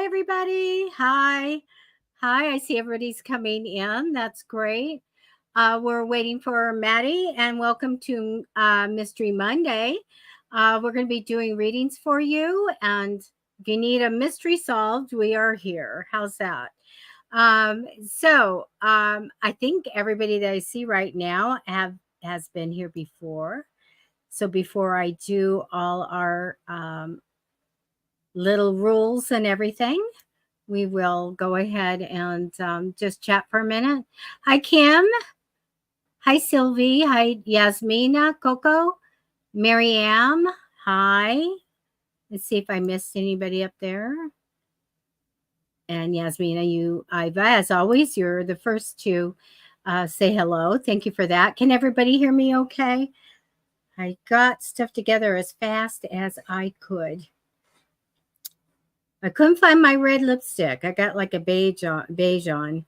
Hi, everybody. Hi. Hi. I see everybody's coming in. That's great. We're waiting for Matty, and welcome to Mystery Monday. We're going to be doing readings for you. And if you need a mystery solved, we are here. How's that? I think everybody that I see right now has been here before. So before I do all our little rules and everything, we will go ahead and just chat for a minute. Hi, Kim. Hi, Sylvie. Hi, Yasmina, Coco, Mariam. Hi. Let's see if I missed anybody up there. And Yasmina, Iva, as always, you're the first to say hello. Thank you for that. Can everybody hear me okay? I got stuff together as fast as I could. I couldn't find my red lipstick. I got like a beige on.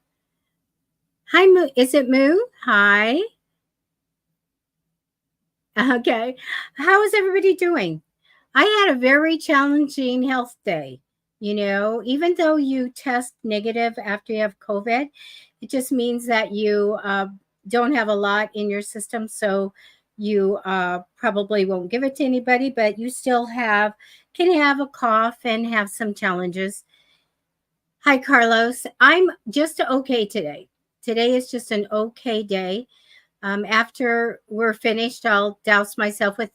Hi, Moo. Is it Moo? Hi. Okay. How is everybody doing? I had a very challenging health day. Even though you test negative after you have COVID, it just means that you don't have a lot in your system. So you probably won't give it to anybody, but you still can have a cough and have some challenges. Hi, Carlos. I'm just okay today. Today is just an okay day. After we're finished, I'll douse myself with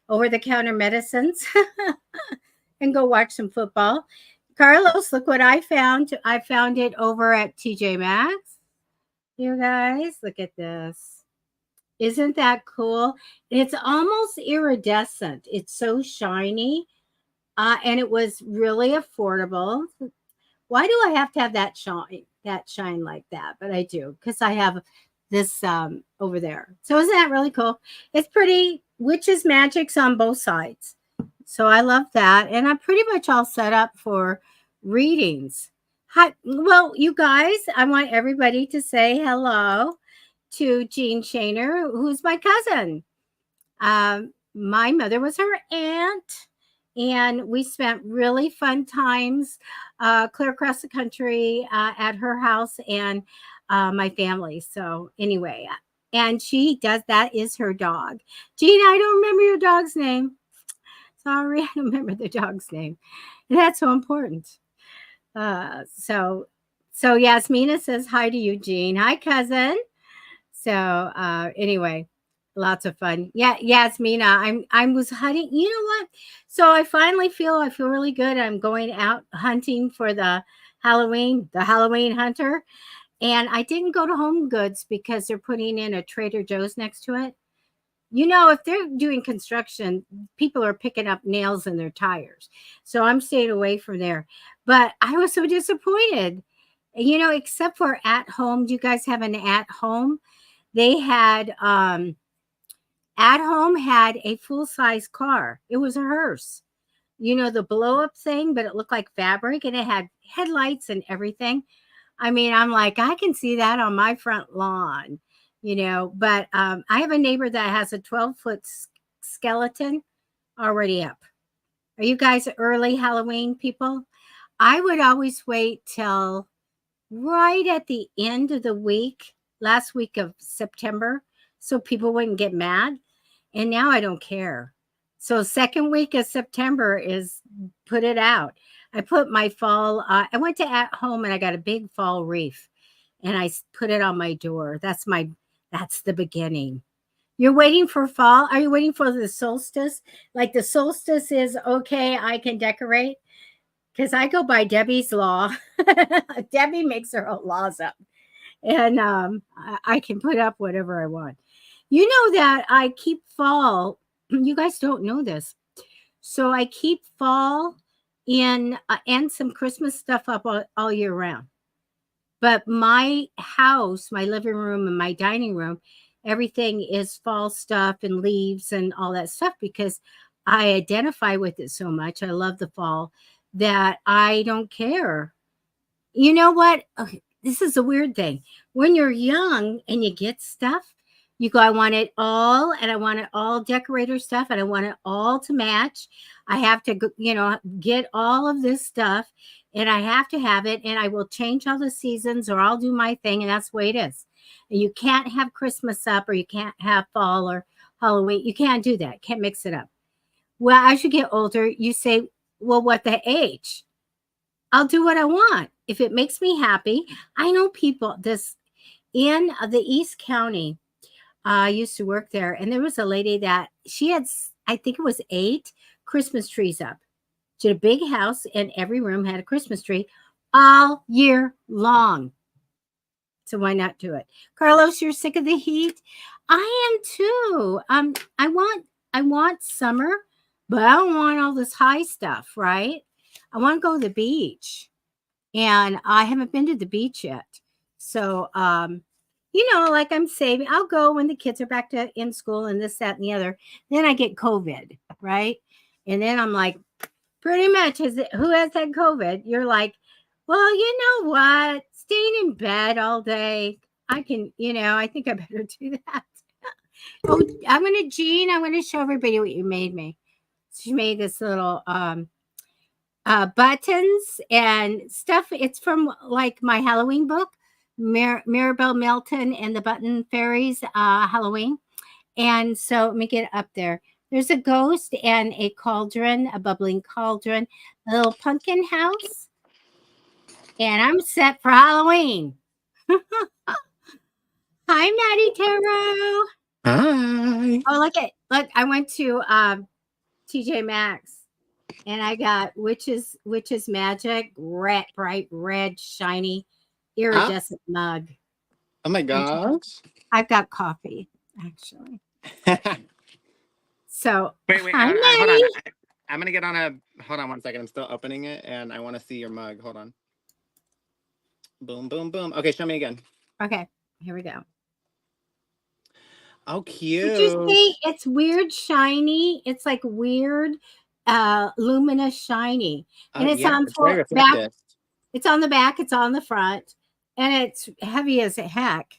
over-the-counter medicines and go watch some football. Carlos, look what I found. I found it over at TJ Maxx. You guys, look at this. Isn't that cool? It's almost iridescent. It's so shiny. And it was really affordable. Why do I have to have that shine like that? But I do, because I have this over there. So isn't that really cool? It's pretty. Witches Magic's on both sides. So I love that. And I'm pretty much all set up for readings. Hi. Well, you guys, I want everybody to say hello to Jean Shaner, who's my cousin. My mother was her aunt, and we spent really fun times clear across the country at her house and my family. So anyway, and that is her dog. Gina, I don't remember your dog's name. Sorry, I don't remember the dog's name. And that's so important. So Yasmina says hi to Eugene. Hi, cousin. So anyway, lots of fun. Yeah, Yasmina, I was hunting. You know what? So I feel really good. I'm going out hunting for the Halloween hunter. And I didn't go to Home Goods because they're putting in a Trader Joe's next to it. If they're doing construction, people are picking up nails in their tires. So I'm staying away from there. But I was so disappointed. Except for At Home. Do you guys have an At Home? They had At Home had a full-size car. It was a hearse. The blow-up thing, but it looked like fabric, and it had headlights and everything. I mean, I'm like, I can see that on my front lawn, but I have a neighbor that has a 12-foot skeleton already up. Are you guys early Halloween people? I would always wait till right at the end of the week, last week of September, so people wouldn't get mad. And now I don't care. So second week of September is put it out. I put my fall, I went to At Home and I got a big fall wreath and I put it on my door. That's the beginning. You're waiting for fall? Are you waiting for the solstice? Like the solstice is okay, I can decorate? Because I go by Debbie's law. Debbie makes her own laws up. And I can put up whatever I want. You know that I keep fall. You guys don't know this. So I keep fall in and some Christmas stuff up all year round. But my house, my living room and my dining room, everything is fall stuff and leaves and all that stuff because I identify with it so much. I love the fall that I don't care. You know what? Okay, this is a weird thing. When you're young and you get stuff, you go, I want it all, and I want it all decorator stuff, and I want it all to match. I have to, get all of this stuff. and I have to have it, and I will change all the seasons or I'll do my thing, and that's the way it is. And you can't have Christmas up, or you can't have fall or Halloween. You can't do that. Can't mix it up. Well, as you get older, you say, well, what the age? I'll do what I want. If it makes me happy. I know people this in the East County. I used to work there, and there was a lady that she had, I think it was 8 Christmas trees up. She had a big house, and every room had a Christmas tree all year long. So why not do it? Carlos, you're sick of the heat? I am too. I want summer, but I don't want all this high stuff, right? I want to go to the beach. And I haven't been to the beach yet. So like I'm saving, I'll go when the kids are back to in school and this, that, and the other. Then I get COVID, right? And then I'm like, pretty much, who has had COVID? You're like, well, you know what? Staying in bed all day, I can, I think I better do that. Oh, Jean, I'm going to show everybody what you made me. She made this little buttons and stuff. It's from like my Halloween book, Maribel Melton and the Button Fairies Halloween. And so let me get up there. There's a ghost and a cauldron, a bubbling cauldron, a little pumpkin house. And I'm set for Halloween. Hi, Matty Tarot. Hi. Oh, look, I went to TJ Maxx. And I got Witch's Magic, bright red, shiny, iridescent mug. Oh my gosh. I've got coffee, actually. So, wait, hi, hold on. Maddie. I'm going to get on hold on one second. I'm still opening it, and I want to see your mug. Hold on. Boom, boom, boom. Okay, show me again. Okay, here we go. Oh, cute. Did you see it's weird shiny? It's like weird luminous shiny. And it's on very back. It's on the back, it's on the front, and it's heavy as heck.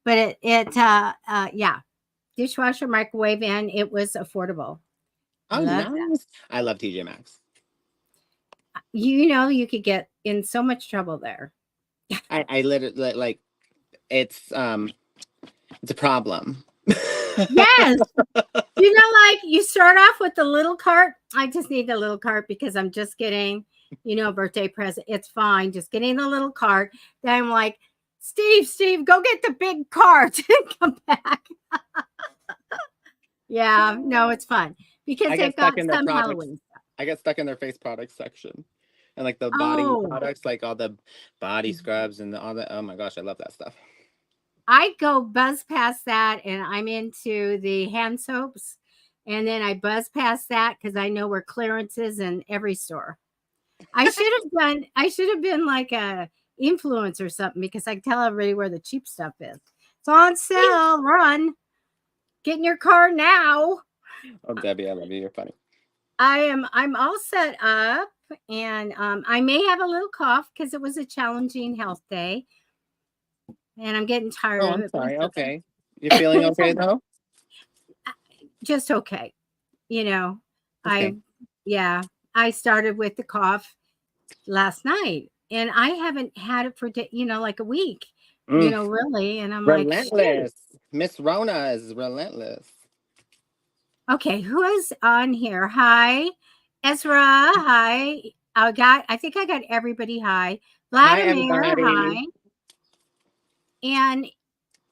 But yeah. Dishwasher, microwave, and it was affordable. Oh, nice. I love TJ Maxx. You could get in so much trouble there. I literally like it's a problem. Yes. You start off with the little cart. I just need the little cart because I'm just getting, a birthday present. It's fine. Just getting the little cart. Then I'm like, Steve, go get the big cart and come back. Yeah, no, it's fun because they've got some Halloween stuff. I get stuck in their face products section. And like the body products, like all the body scrubs and all that. Oh my gosh, I love that stuff. I go buzz past that, and I'm into the hand soaps. And then I buzz past that because I know where clearance is in every store. I should have been like a influencer or something because I tell everybody where the cheap stuff is. It's on sale. Run. Get in your car now. Oh, Debbie, I love you. You're funny. I'm all set up, and I may have a little cough because it was a challenging health day. And I'm getting tired of it. Sorry. Okay. You're feeling okay though? Just okay. Okay. I started with the cough last night, and I haven't had it for like a week. Really, and I'm relentless. Like, Miss Rona is relentless. Okay, who is on here? Hi, Ezra. Hi. I think I got everybody. Hi, Vladimir. Hi. And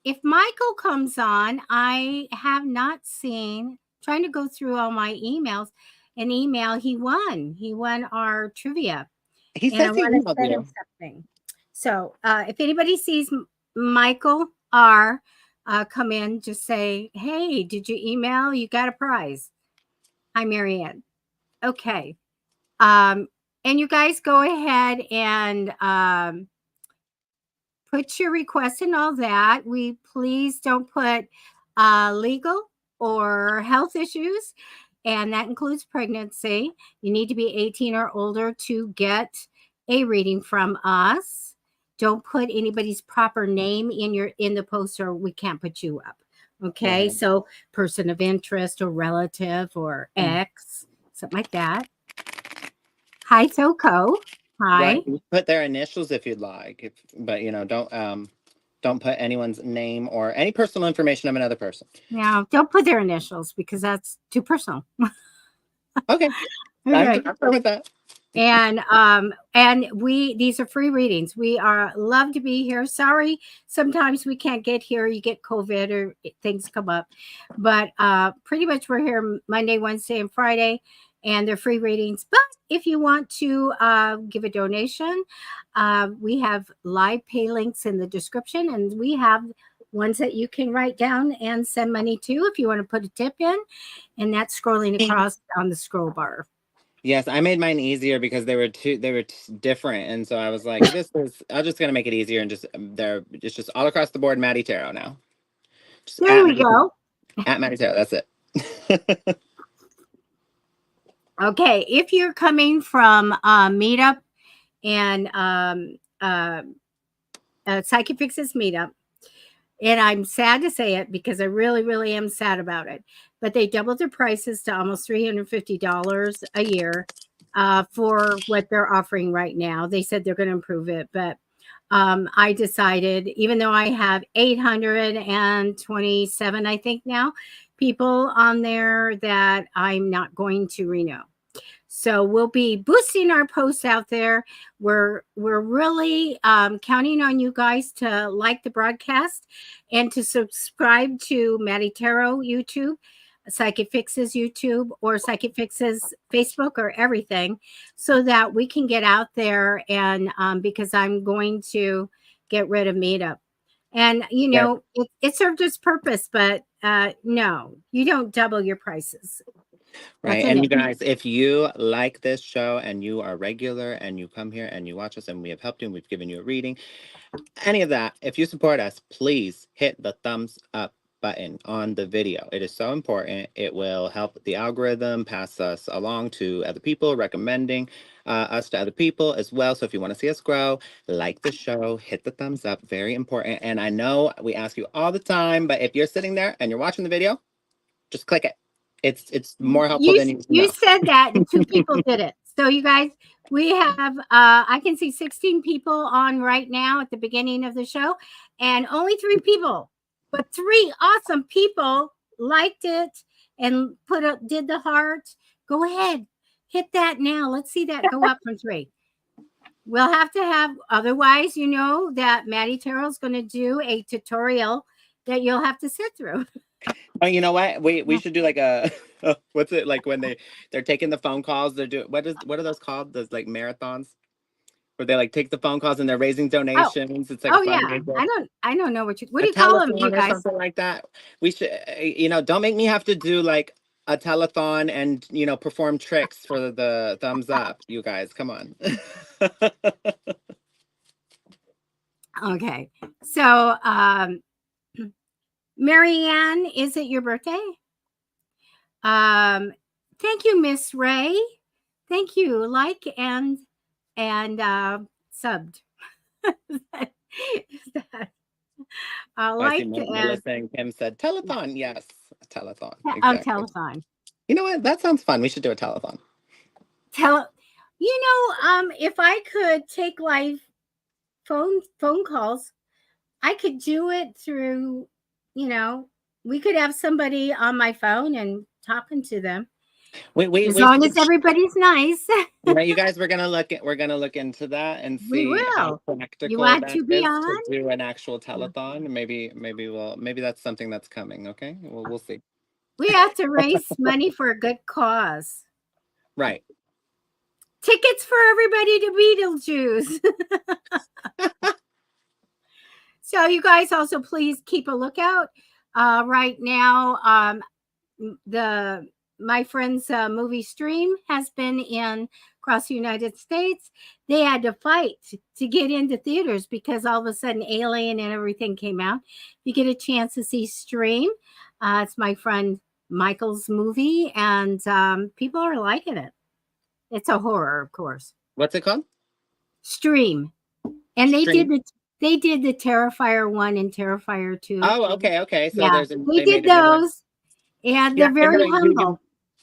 if Michael comes on, I have not seen. Trying to go through all my emails. An email he won. He won our trivia. He says he emailed you something. So if anybody sees Michael R. Come in, just say, hey, did you email? You got a prize. Hi, Marianne. Okay. And you guys go ahead and put your request and all that. We please don't put legal or health issues, and that includes pregnancy. You need to be 18 or older to get a reading from us. Don't put anybody's proper name in the post, or we can't put you up. Okay, mm-hmm. So person of interest or relative or ex, something like that. Hi, Soko. Hi. Right. You put their initials if you'd like, but don't put anyone's name or any personal information of another person. Now, don't put their initials because that's too personal. Okay. Okay. I'm fine with that. And these are free readings. We are love to be here. Sorry, sometimes we can't get here. You get COVID or things come up, but pretty much we're here Monday, Wednesday, and Friday, and they're free readings. But if you want to give a donation, we have live pay links in the description, and we have ones that you can write down and send money to if you want to put a tip in, and that's scrolling across on the scroll bar. Yes, I made mine easier because they were different, and so I was like, I'm just gonna make it easier and just it's just all across the board, Matty Tarot now. Just There we go. at Matty Tarot. That's it. Okay, if you're coming from Meetup and Psychic Fixes Meetup, and I'm sad to say it because I really, really am sad about it, but they doubled their prices to almost $350 a year for what they're offering right now. They said they're going to improve it, but I decided, even though I have 827, I think now, people on there, that I'm not going to renew. So we'll be boosting our posts out there. We're really counting on you guys to like the broadcast and to subscribe to Matty Tarot YouTube, Psychic Fixes YouTube, or Psychic Fixes Facebook, or everything, so that we can get out there. And because I'm going to get rid of Meetup. And, it served its purpose, but no, you don't double your prices. Right. And you guys, if you like this show and you are regular and you come here and you watch us and we have helped you and we've given you a reading, any of that, if you support us, please hit the thumbs up button on the video. It is so important. It will help the algorithm pass us along to other people, recommending us to other people as well. So if you want to see us grow, like the show, hit the thumbs up. Very important. And I know we ask you all the time, but if you're sitting there and you're watching the video, just click it. It's more helpful than you know. You said that, and 2 people did it. So you guys, we have I can see 16 people on right now at the beginning of the show, and only 3 people, but 3 awesome people liked it and did the heart. Go ahead, hit that now. Let's see that go up from 3. We'll have to have, otherwise, that Matty Tarot is going to do a tutorial that you'll have to sit through. Oh, you know what? We should do like a what's it like when they're taking the phone calls? They're doing what are those called? Those like marathons where they like take the phone calls and they're raising donations. It's like a yeah. fundraiser. I don't know what do you call them, you guys? Or something like that. We should, don't make me have to do like a telethon and perform tricks for the thumbs up. You guys, come on. Okay, so Marianne, is it your birthday? Thank you, Miss Ray. Thank you. Like and subbed. I see Melissa and Kim said telethon. Yes, a telethon. Exactly. Oh, telethon. You know what? That sounds fun. We should do a telethon. If I could take live phone calls, I could do it through, we could have somebody on my phone and talking to them. As long as everybody's nice. You guys, we're gonna look into that and see how practical you want that to be is on? to do an actual telethon. Maybe that's something that's coming. Okay, we'll see. We have to raise money for a good cause. Right. Tickets for everybody to Beetlejuice. So you guys also please keep a lookout. Right now, my friend's movie stream has been in across the United States. They had to fight to get into theaters because all of a sudden Alien and everything came out. If you get a chance to see Stream, it's my friend Michael's movie, and people are liking it. It's a horror, of course. What's it called? Stream. And they did the Terrifier 1 and Terrifier 2. Oh, okay. So yeah, they did those. And they're very humble.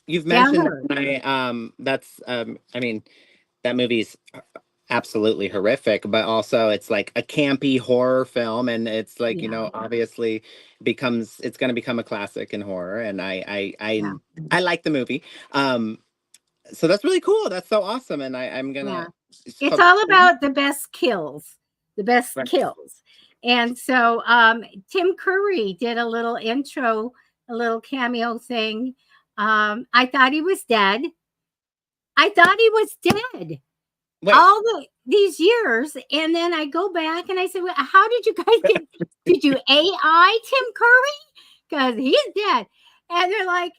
You've mentioned my that's I mean, that movie's absolutely horrific, but also it's like a campy horror film, and it's like, you Yeah, know, obviously it's going to become a classic in horror, and yeah, I like the movie. So that's really cool. That's so awesome, and I'm yeah. gonna. It's So, all about the best kills, the best right. kills. And so Tim Curry did a little intro, a little cameo thing. I thought he was dead. I thought he was dead Wait, all these years, and then I go back and I said, well, how did you guys get, did you AI Tim Curry? Because he's dead. And they're like,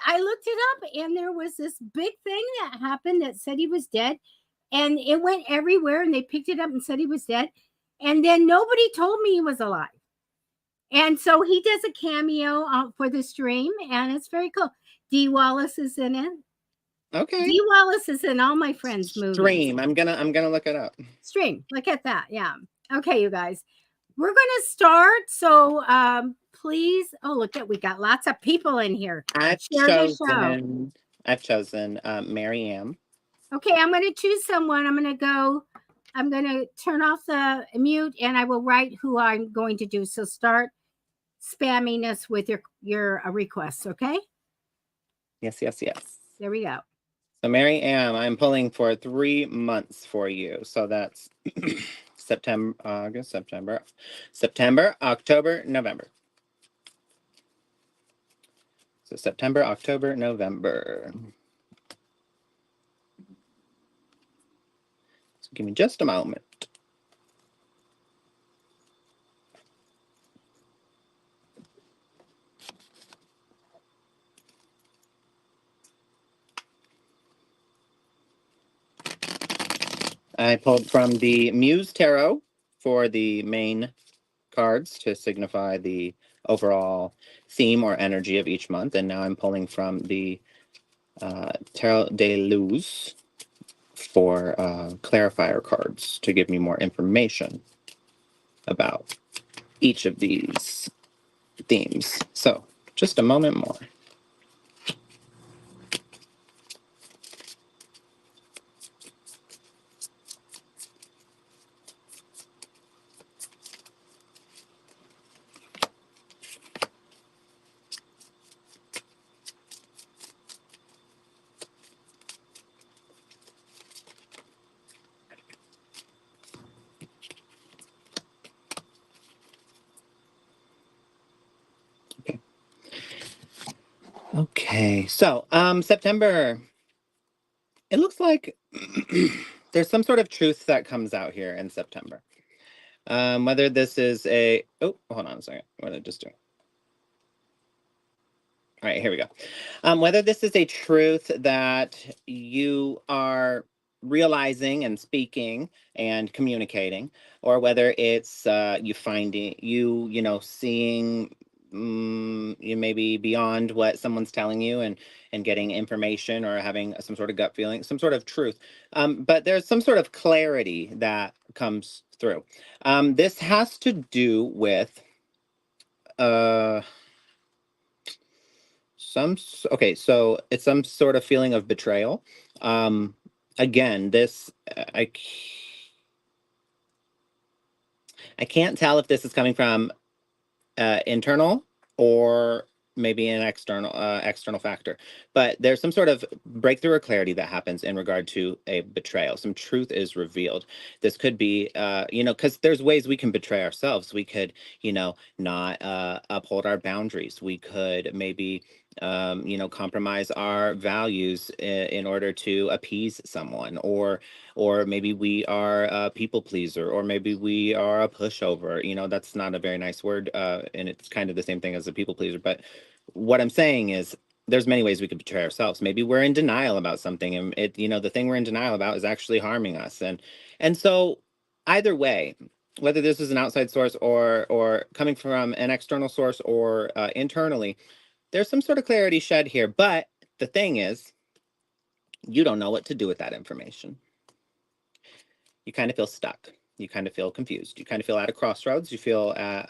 I looked it up, and there was this big thing that happened that said he was dead, and it went everywhere, and they picked it up and said he was dead, and then nobody told me he was alive. And so he does a cameo for the stream, and it's very cool. Dee Wallace is in it. okay. Dee Wallace is in all my friends' movies. Stream. I'm gonna look it up. Stream, look at that. Yeah. Okay, you guys, we're gonna start. So please, oh, look at, we got lots of people in here. I've Share the show. chosen. I've chosen Mary Ann. Okay, I'm going to choose someone. I'm going to turn off the mute, and I will write who I'm going to do. So start spamming us with your requests, okay? Yes, yes, yes. There we go. So Mary Ann, I'm pulling for 3 months for you. So that's September, August, September, October, November. So September, October, November. So give me just a moment. I pulled from the Muse Tarot for the main cards to signify the overall theme or energy of each month. And now I'm pulling from the Tarot de Luz for clarifier cards to give me more information about each of these themes. So just a moment more. Okay, so September. It looks like there's some sort of truth that comes out here in September. Whether this is a hold on a second. What did I just do? All right, here we go. Whether this is a truth that you are realizing and speaking and communicating, or whether it's you finding you know seeing you maybe beyond what someone's telling you and getting information or having some sort of gut feeling, some sort of truth. But there's some sort of clarity that comes through. This has to do with okay, so it's some sort of feeling of betrayal. Again, this I can't tell if this is coming from internal or maybe an external factor, but there's some sort of breakthrough or clarity that happens in regard to a betrayal. Some truth is revealed. This could be you know, because there's ways we can betray ourselves. We could, you know, not uphold our boundaries. We could maybe you know, compromise our values in order to appease someone, or maybe we are a people pleaser, or maybe we are a pushover. You know, that's not a very nice word, and it's kind of the same thing as a people pleaser. But what I'm saying is, there's many ways we could betray ourselves. Maybe we're in denial about something, and it, you know, the thing we're in denial about is actually harming us. And so, either way, whether this is an outside source or coming from an external source or internally, there's some sort of clarity shed here. But the thing is, you don't know what to do with that information. You kind of feel stuck. You kind of feel confused. You kind of feel at a crossroads. You feel at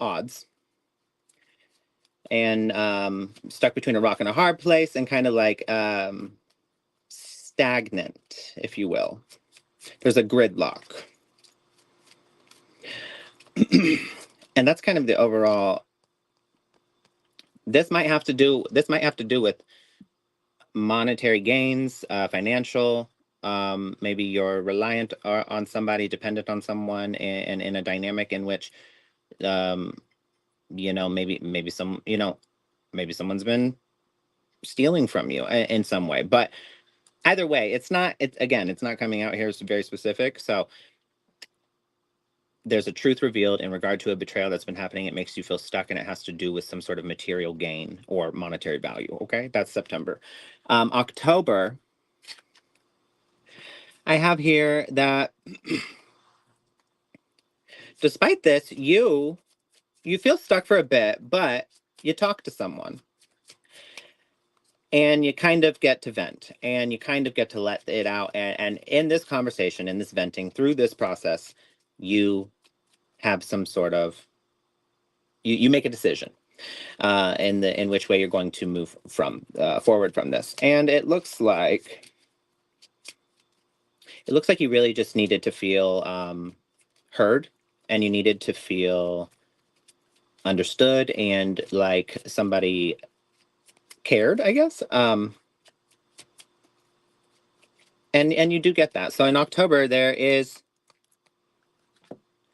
odds and stuck between a rock and a hard place, and kind of like stagnant, if you will. there's a gridlock. And that's kind of the overall. This might have to do with monetary gains, financial. Maybe you're reliant on somebody, dependent on someone, and in a dynamic in which, maybe someone's been stealing from you in some way. But either way, it's not coming out here. It's very specific. So there's a truth revealed in regard to a betrayal that's been happening. It makes you feel stuck, and it has to do with some sort of material gain or monetary value. Okay, that's September. October, I have here that despite this, you feel stuck for a bit, but you talk to someone. And you kind of get to vent, and you kind of get to let it out. And in this conversation, in this venting, through this process, you have some sort of, you make a decision in which way you're going to move forward from this. And it looks like you really just needed to feel heard, and you needed to feel understood, and like somebody cared, I guess. And you do get that. So in October, there is...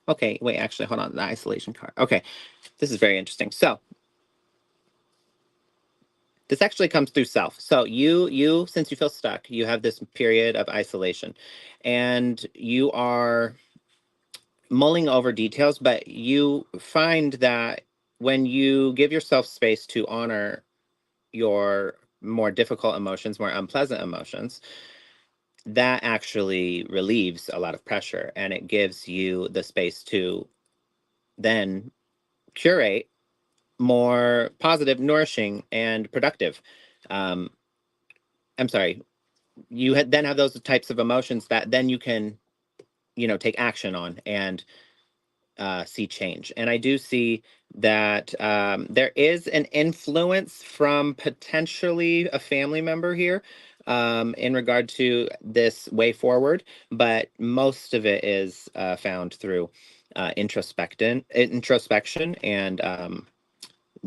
Okay, wait, actually, hold on. The isolation card. Okay, this is very interesting. So this actually comes through self. So you, since you feel stuck, you have this period of isolation, and you are mulling over details, but you find that when you give yourself space to honor your more difficult emotions, more unpleasant emotions, that actually relieves a lot of pressure, and it gives you the space to then curate more positive, nourishing, and productive. I'm sorry. You then have those types of emotions that then you can, take action on and see change. And I do see that there is an influence from potentially a family member here in regard to this way forward, but most of it is found through introspection and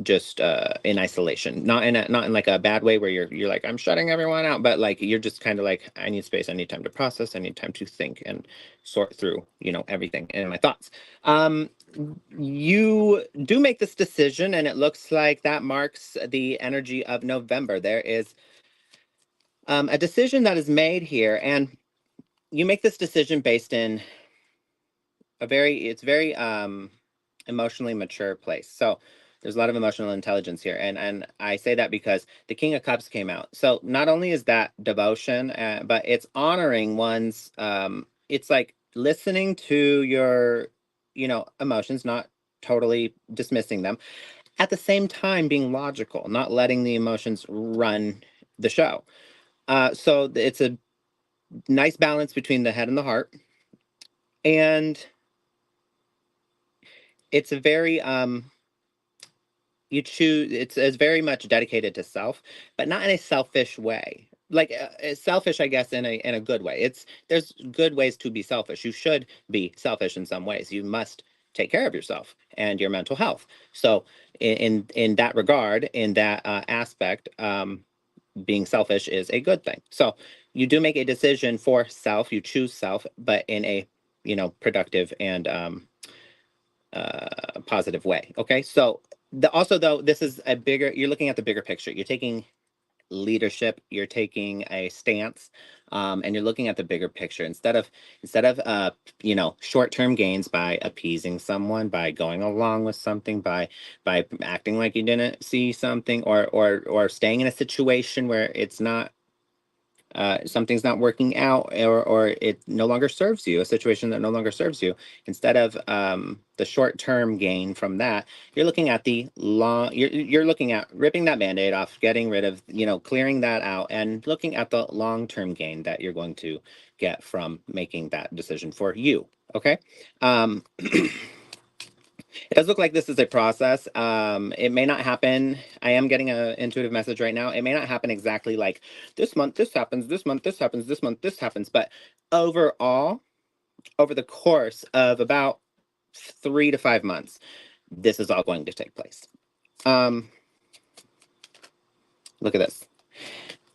just in isolation, not in like a bad way where you're like, I'm shutting everyone out, but like you're just kind of like, I need space, I need time to process, I need time to think and sort through everything in my thoughts. You do make this decision, and it looks like that marks the energy of November. There is a decision that is made here, and you make this decision based in it's very emotionally mature place. So there's a lot of emotional intelligence here, and I say that because the King of Cups came out. So not only is that devotion, but it's honoring one's. It's like listening to your, emotions, not totally dismissing them. At the same time, being logical, not letting the emotions run the show. So it's a nice balance between the head and the heart, and it's a very it's very much dedicated to self, but not in a selfish way. Like selfish, I guess, in a good way. There's good ways to be selfish. You should be selfish in some ways. You must take care of yourself and your mental health. So in that regard, in that aspect, being selfish is a good thing. So you do make a decision for self. You choose self, but in a productive and positive way. Okay, so also though, this is you're looking at the bigger picture. You're taking leadership, you're taking a stance, and you're looking at the bigger picture instead of short-term gains by appeasing someone, by going along with something, by acting like you didn't see something, or staying in a situation where it's not something's not working out, or it no longer serves you, a situation that no longer serves you. Instead of the short-term gain from that, you're looking at the long, you're looking at ripping that Band-Aid off, getting rid of, clearing that out, and looking at the long-term gain that you're going to get from making that decision for you. Okay. It does look like this is a process. It may not happen. I am getting an intuitive message right now. It may not happen exactly like this month, this happens, this month, this happens, this month, this happens. But overall, over the course of about 3 to 5 months, this is all going to take place. Look at this.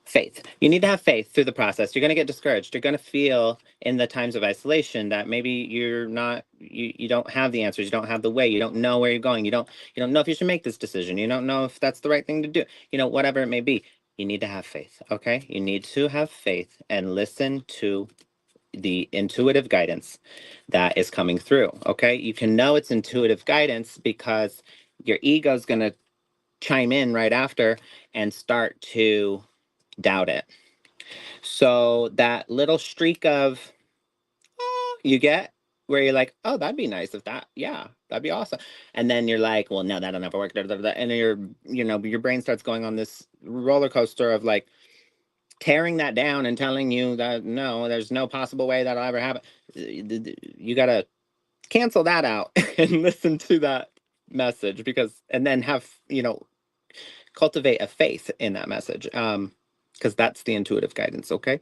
Faith. You need to have faith through the process. You're going to get discouraged. You're going to feel in the times of isolation that maybe you're not, you don't have the answers. You don't have the way. You don't know where you're going. You don't know if you should make this decision. You don't know if that's the right thing to do. Whatever it may be. You need to have faith. Okay. You need to have faith and listen to the intuitive guidance that is coming through. Okay. You can know it's intuitive guidance because your ego is going to chime in right after and start to doubt it. So that little streak of you get where you're like, oh, that'd be nice if that, yeah, that'd be awesome. And then you're like, well, no, that'll never work. And then your brain starts going on this roller coaster of like tearing that down and telling you that no, there's no possible way that'll ever happen. You got to cancel that out and listen to that message and then have, cultivate a faith in that message. Because that's the intuitive guidance, okay?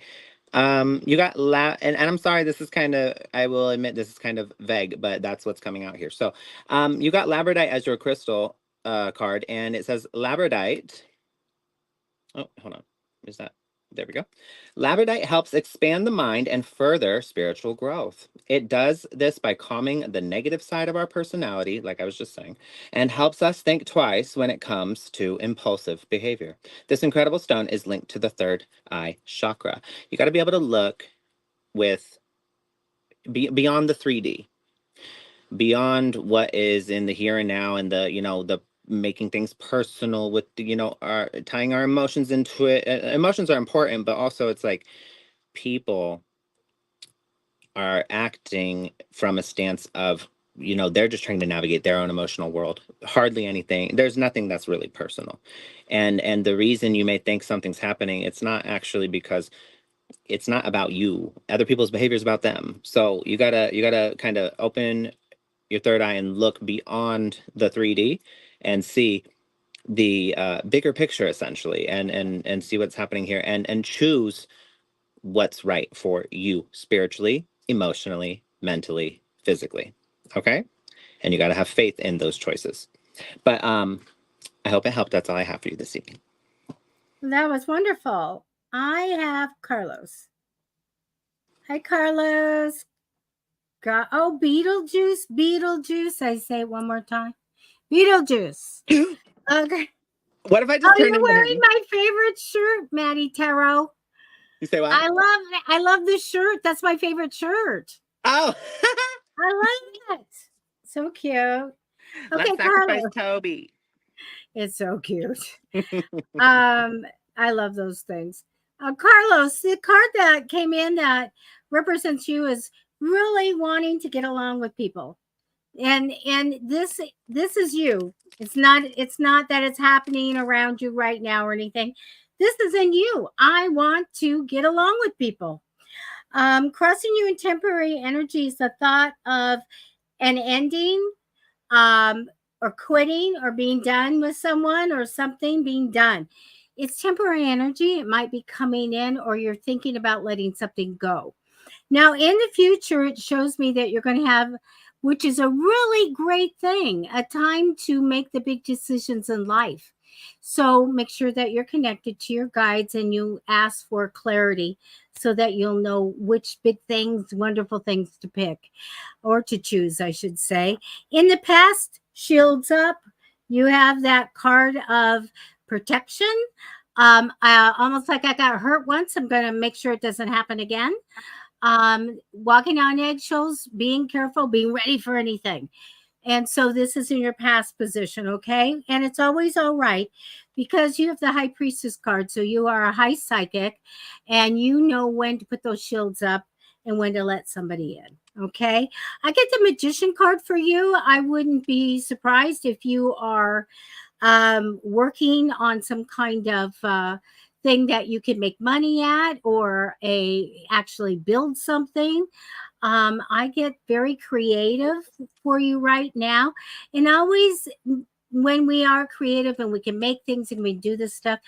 You got and I'm sorry, this is kind of, I will admit this is kind of vague, but that's what's coming out here. So, you got labradorite as your crystal card, and it says labradorite. Oh, hold on. Is that? There we go. Labradorite helps expand the mind and further spiritual growth. It does this by calming the negative side of our personality, like I was just saying, and helps us think twice when it comes to impulsive behavior. This incredible stone is linked to the third eye chakra. You got to be able to look with beyond the 3D, beyond what is in the here and now, and the making things personal with our tying our emotions into it. Emotions are important, but also it's like people are acting from a stance of they're just trying to navigate their own emotional world. Hardly anything, there's nothing that's really personal. And the reason you may think something's happening, it's not actually because it's not about you. Other people's behavior is about them. So you gotta kind of open your third eye and look beyond the 3D and see the bigger picture, essentially, and see what's happening here, and choose what's right for you spiritually, emotionally, mentally, physically. Okay? And you got to have faith in those choices. But I hope it helped. That's all I have for you this evening. That was wonderful. I have Carlos. Hi, Carlos. Beetlejuice. I say it one more time. Beetlejuice. Okay. What if I just turned you're into wearing him? my favorite shirt, Matty Tarot. You say what? I love this shirt. That's my favorite shirt. Oh. I love it. So cute. Okay, Let's sacrifice Carlos. Toby. It's so cute. I love those things. Carlos, the card that came in that represents you is really wanting to get along with people. And this is you. It's not that it's happening around you right now or anything. This is in you. I want to get along with people. Crossing you in temporary energy is the thought of an ending, or quitting, or being done with someone, or something being done. It's temporary energy. It might be coming in, or you're thinking about letting something go. Now, in the future, it shows me that you're going to have, which is a really great thing, a time to make the big decisions in life. So make sure that you're connected to your guides and you ask for clarity so that you'll know which big things, wonderful things to pick or to choose, I should say. In the past, shields up. You have that card of protection. Almost like I got hurt once. I'm going to make sure it doesn't happen again. Walking on eggshells, being careful, being ready for anything. And so this is in your past position, okay? And it's always all right because you have the High Priestess card. So you are a high psychic and you know when to put those shields up and when to let somebody in, okay? I get the Magician card for you. I wouldn't be surprised if you are working on some kind of thing that you can make money at, or actually build something. I get very creative for you right now. And always, when we are creative and we can make things and we do this stuff,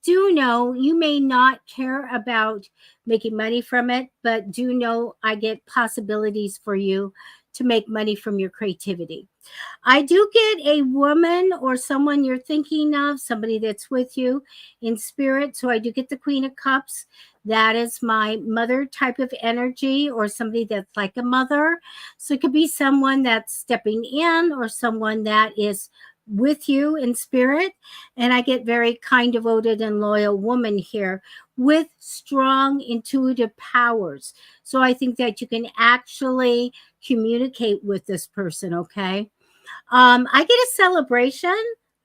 do know you may not care about making money from it, but do know I get possibilities for you to make money from your creativity. I do get a woman or someone you're thinking of, somebody that's with you in spirit. So I do get the Queen of Cups. That is my mother type of energy, or somebody that's like a mother. So it could be someone that's stepping in, or someone that is with you in spirit. And I get very kind, devoted, and loyal woman here with strong intuitive powers. So I think that you can actually communicate with this person, okay? I get a celebration,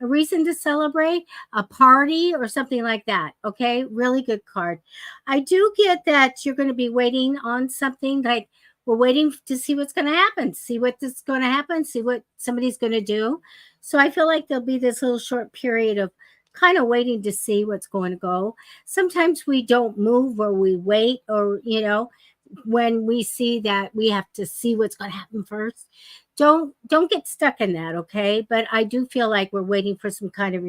a reason to celebrate, a party, or something like that. Okay, really good card. I do get that you're going to be waiting on something, like we're waiting to see what's going to happen, see what is going to happen, see what somebody's going to do. So I feel like there'll be this little short period of kind of waiting to see what's going to go. Sometimes we don't move, or we wait, or, when we see that we have to see what's going to happen first. Don't get stuck in that, okay? But I do feel like we're waiting for some kind of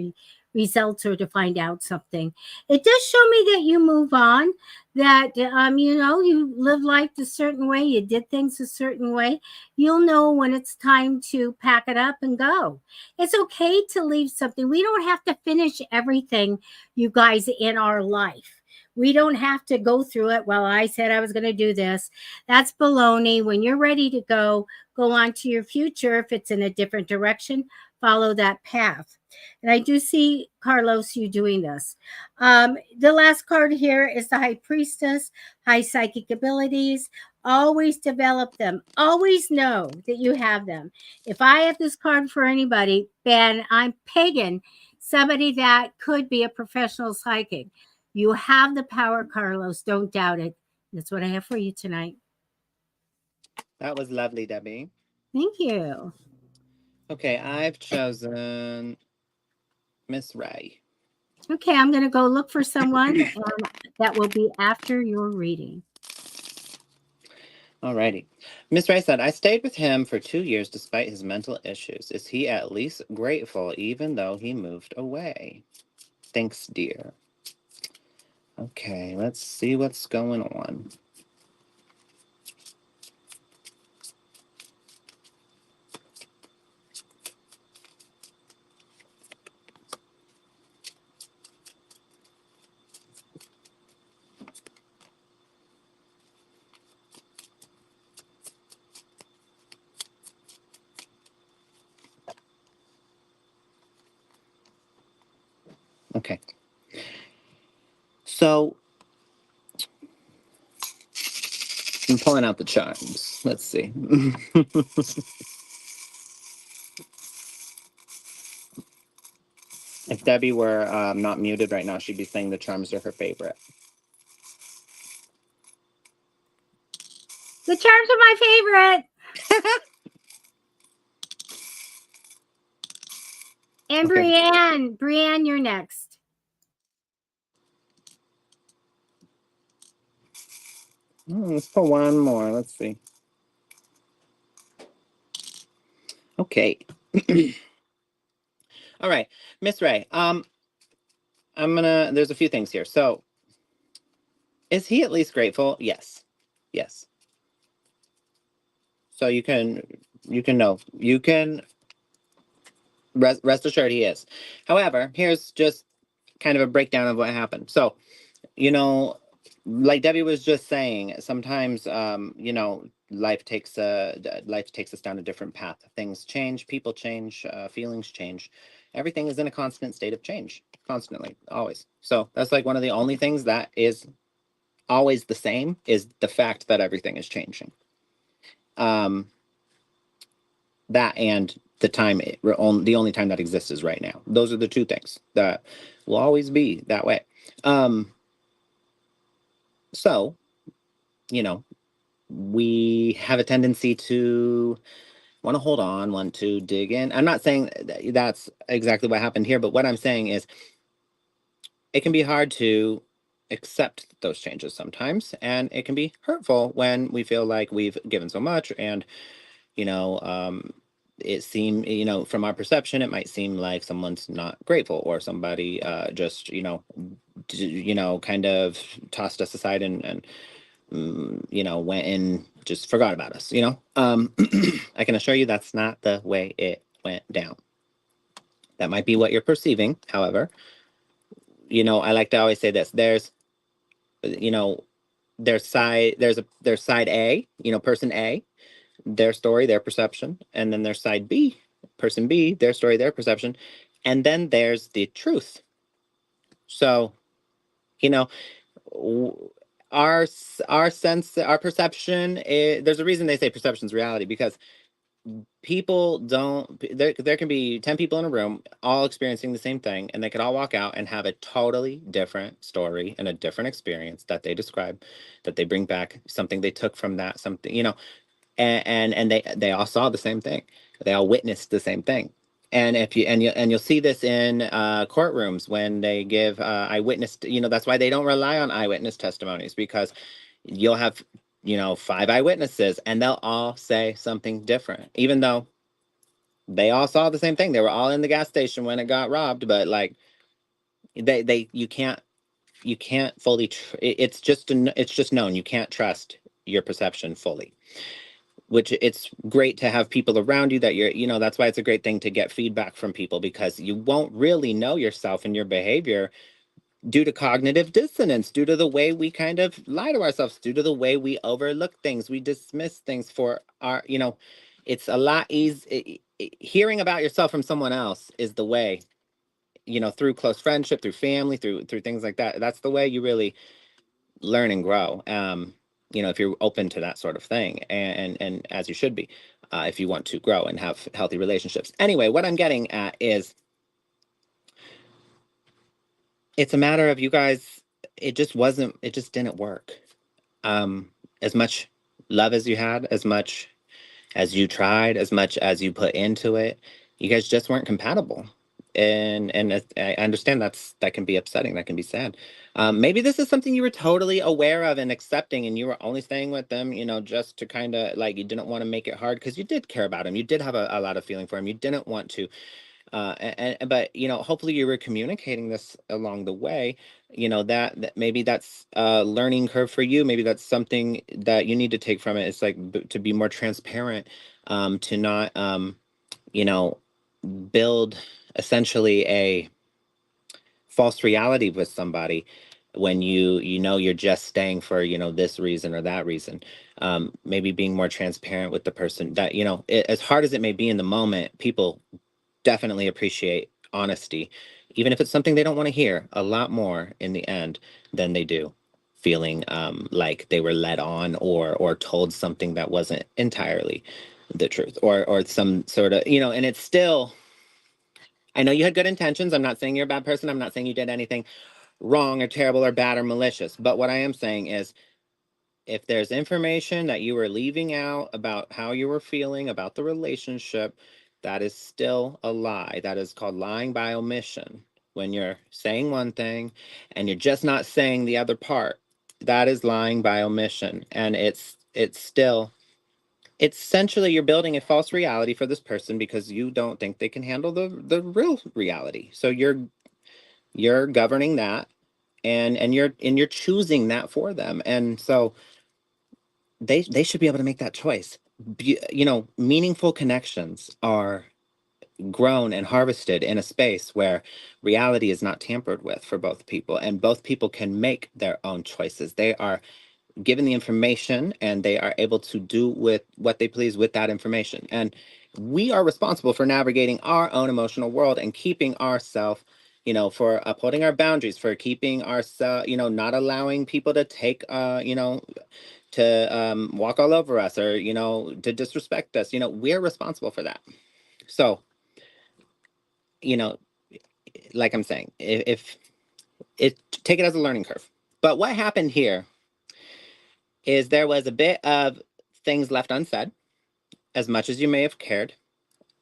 results, or to find out something. It does show me that you move on, that you live life a certain way, you did things a certain way. You'll know when it's time to pack it up and go. It's okay to leave something. We don't have to finish everything, you guys, in our life. We don't have to go through it. Well, I said I was going to do this. That's baloney. When you're ready to go on to your future. If it's in a different direction, follow that path. And I do see, Carlos, you doing this. The last card here is the High Priestess, high psychic abilities. Always develop them. Always know that you have them. If I have this card for anybody, then I'm pegging somebody that could be a professional psychic. You have the power, Carlos. Don't doubt it. That's what I have for you tonight. That was lovely, Debbie. Thank you. Okay, I've chosen Miss Ray. Okay, I'm going to go look for someone that will be after your reading. Alrighty. Miss Ray said, I stayed with him for 2 years despite his mental issues. Is he at least grateful even though he moved away? Thanks, dear. Okay, let's see what's going on. Okay. So I'm pulling out the charms. Let's see. If Debbie were not muted right now, she'd be saying the charms are her favorite. The charms are my favorite. And Okay. Brienne, you're next. Let's pull one more. Let's see. Okay. All right, Miss Ray. There's a few things here. So, is he at least grateful? Yes. Yes. So you can know. You can rest assured he is. However, here's just kind of a breakdown of what happened. So, you know, like Debbie was just saying, sometimes life takes us down a different path. Things change, people change, feelings change. Everything is in a constant state of change, constantly, always. So that's like one of the only things that is always the same, is the fact that everything is changing. That and the only time that exists is right now. Those are the two things that will always be that way. So, we have a tendency to want to hold on, want to dig in. I'm not saying that's exactly what happened here, but what I'm saying is it can be hard to accept those changes sometimes, and it can be hurtful when we feel like we've given so much, and you know, it seem, you know, from our perception, it might seem like someone's not grateful, or somebody just, you know, kind of tossed us aside and you know, went and just forgot about us, you know. I can assure you that's not the way it went down. That might be what you're perceiving. However, you know, I like to always say this: there's, you know, there's side A, you know, person A, their story, their perception, and then there's side B, person B, their story, their perception, and then there's the truth. So, you know, our sense, our perception there's a reason they say perception's reality, because people don't, there can be 10 people in a room all experiencing the same thing, and they could all walk out and have a totally different story and a different experience that they describe, that they bring back something they took from that, something, you know, and they all saw the same thing, they all witnessed the same thing. And if you and you'll see this in courtrooms when they give eyewitness, you know, that's why they don't rely on eyewitness testimonies, because you'll have, you know, 5 eyewitnesses and they'll all say something different, even though they all saw the same thing. They were all in the gas station when it got robbed, but like they you can't fully it's just known you can't trust your perception fully, which it's great to have people around you that you're, you know, that's why it's a great thing to get feedback from people, because you won't really know yourself and your behavior due to cognitive dissonance, due to the way we kind of lie to ourselves, due to the way we overlook things, we dismiss things for our, you know, it's a lot easy. Hearing about yourself from someone else is the way, you know, through close friendship, through family, through things like that. That's the way you really learn and grow. You know, if you're open to that sort of thing, and as you should be, if you want to grow and have healthy relationships. Anyway, what I'm getting at is, it's a matter of you guys. It just wasn't. It just didn't work. As much love as you had, as much as you tried, as much as you put into it, you guys just weren't compatible. And I understand that can be upsetting, that can be sad. Maybe this is something you were totally aware of and accepting, and you were only staying with them, you know, just to kind of like, you didn't want to make it hard because you did care about him, you did have a lot of feeling for him, you didn't want to but you know, hopefully you were communicating this along the way, you know, that maybe that's a learning curve for you, maybe that's something that you need to take from it. It's like to be more transparent, to not you know, build essentially a false reality with somebody when you know you're just staying for, you know, this reason or that reason. Maybe being more transparent with the person, that, you know, as hard as it may be in the moment, people definitely appreciate honesty, even if it's something they don't want to hear, a lot more in the end than they do feeling like they were led on or told something that wasn't entirely the truth, or some sort of, you know. And it's still, I know you had good intentions, I'm not saying you're a bad person, I'm not saying you did anything wrong or terrible or bad or malicious, but what I am saying is, if there's information that you were leaving out about how you were feeling about the relationship, that is still a lie. That is called lying by omission. When you're saying one thing and you're just not saying the other part, that is lying by omission. And it's still, it's essentially you're building a false reality for this person because you don't think they can handle the real reality. So you're governing that, and you're choosing that for them. And so they should be able to make that choice. You know, meaningful connections are grown and harvested in a space where reality is not tampered with for both people, and both people can make their own choices. They are given the information and they are able to do with what they please with that information, and we are responsible for navigating our own emotional world and keeping ourselves, you know, for upholding our boundaries, for keeping ourselves, you know, not allowing people to take you know, to walk all over us, or, you know, to disrespect us. You know, we're responsible for that. So, you know, like I'm saying, if it, take it as a learning curve. But what happened here is there was a bit of things left unsaid, as much as you may have cared.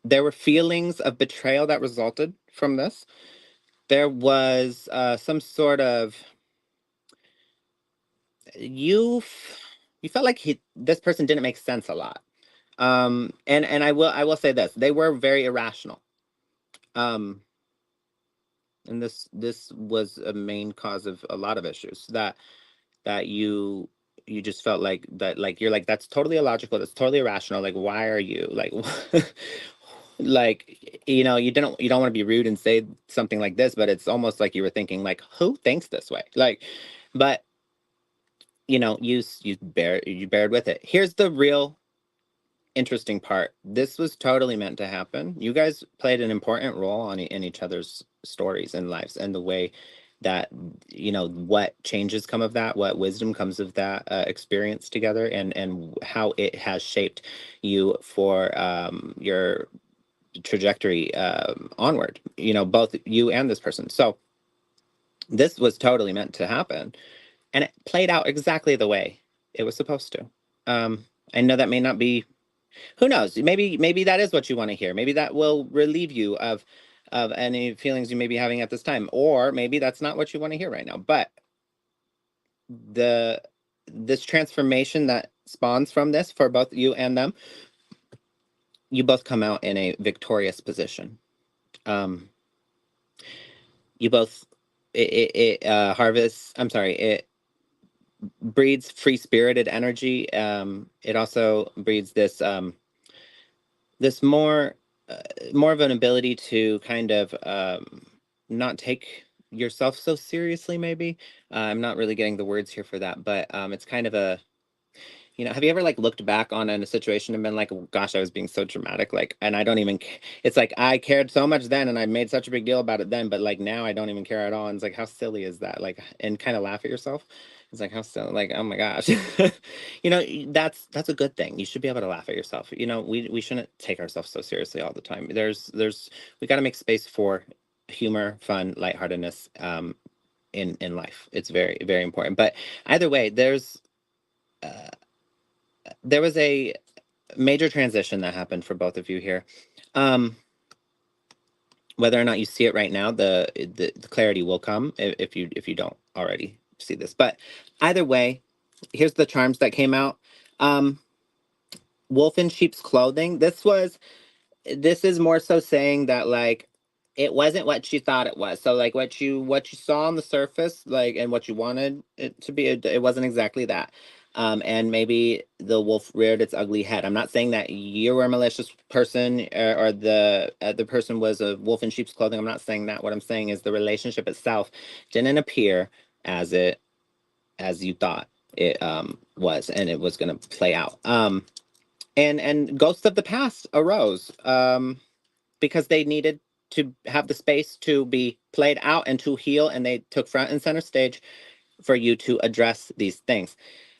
There were feelings of betrayal that resulted from this. there was some sort of you you felt like this person didn't make sense a lot. And I will say this, they were very irrational. Um and this was a main cause of a lot of issues that you just felt like that, like you're like, that's totally illogical, that's totally irrational, like why are you like like, you don't want to be rude and say something like this, but it's almost like you were thinking like, who thinks this way, like, but you bared with it. Here's the real interesting part. This was totally meant to happen. You guys played an important role in each other's stories and lives, and the way that, what changes come of that, what wisdom comes of that experience together, and how it has shaped you for your trajectory onward, both you and this person. So this was totally meant to happen, and it played out exactly the way it was supposed to. I know that may not be, who knows, maybe that is what you want to hear. Maybe that will relieve you of any feelings you may be having at this time, or maybe that's not what you want to hear right now. But the this transformation that spawns from this, for both you and them, you both come out in a victorious position. You both, it harvests, I'm sorry, it breeds free spirited energy. It also breeds this more of an ability to kind of not take yourself so seriously, maybe. I'm not really getting the words here for that, but it's kind of a, have you ever like looked back on a situation and been like, "Oh, gosh, I was being so dramatic," like, and I don't even it's like, I cared so much then and I made such a big deal about it then, but like now I don't even care at all, and it's like, how silly is that, like, and kind of laugh at yourself. It's like, how silly, like, oh my gosh. That's a good thing. You should be able to laugh at yourself. We shouldn't take ourselves so seriously all the time. We got to make space for humor, fun, lightheartedness in life. It's very, very important. But either way, uh, there was a major transition that happened for both of you here. Whether or not you see it right now, the clarity will come if you don't already see this. But either way, here's the charms that came out. Wolf in sheep's clothing. This is more so saying that, like, it wasn't what you thought it was. So like what you saw on the surface, like, and what you wanted it to be, it wasn't exactly that. And maybe the wolf reared its ugly head. I'm not saying that you were a malicious person, or the person was a wolf in sheep's clothing. I'm not saying that. What I'm saying is the relationship itself didn't appear as you thought it was, and it was going to play out. And ghosts of the past arose, because they needed to have the space to be played out and to heal, and they took front and center stage for you to address these things.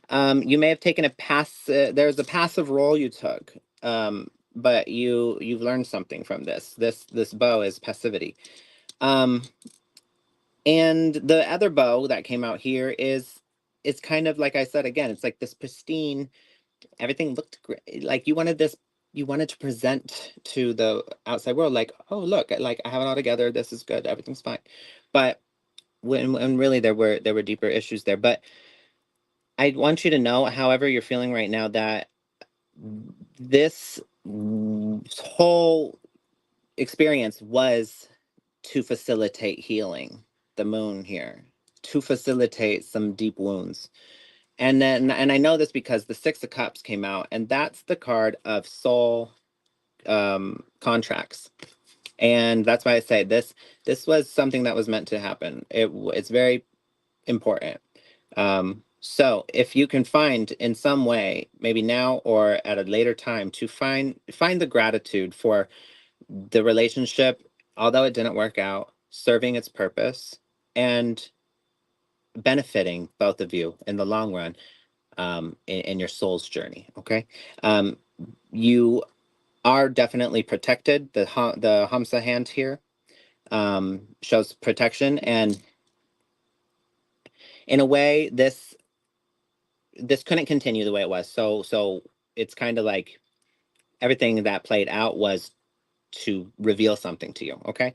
You may have taken there's a passive role you took, but you've learned something from this bow is passivity. And the other bow that came out here is, it's kind of like I said again, it's like this pristine, everything looked great. Like you wanted to present to the outside world, like, oh look, like, I have it all together. This is good. Everything's fine. But when really there were deeper issues there. But I want you to know, however you're feeling right now, that this whole experience was to facilitate healing the moon here, to facilitate some deep wounds. And I know this because the Six of Cups came out, and that's the card of soul contracts. And that's why I say this was something that was meant to happen. It's very important. So if you can find in some way, maybe now or at a later time, to find the gratitude for the relationship, although it didn't work out, serving its purpose and benefiting both of you in the long run, in your soul's journey. Okay. You are definitely protected. The Hamsa hand here shows protection, and in a way, this couldn't continue the way it was. So it's kind of like everything that played out was to reveal something to you. Okay.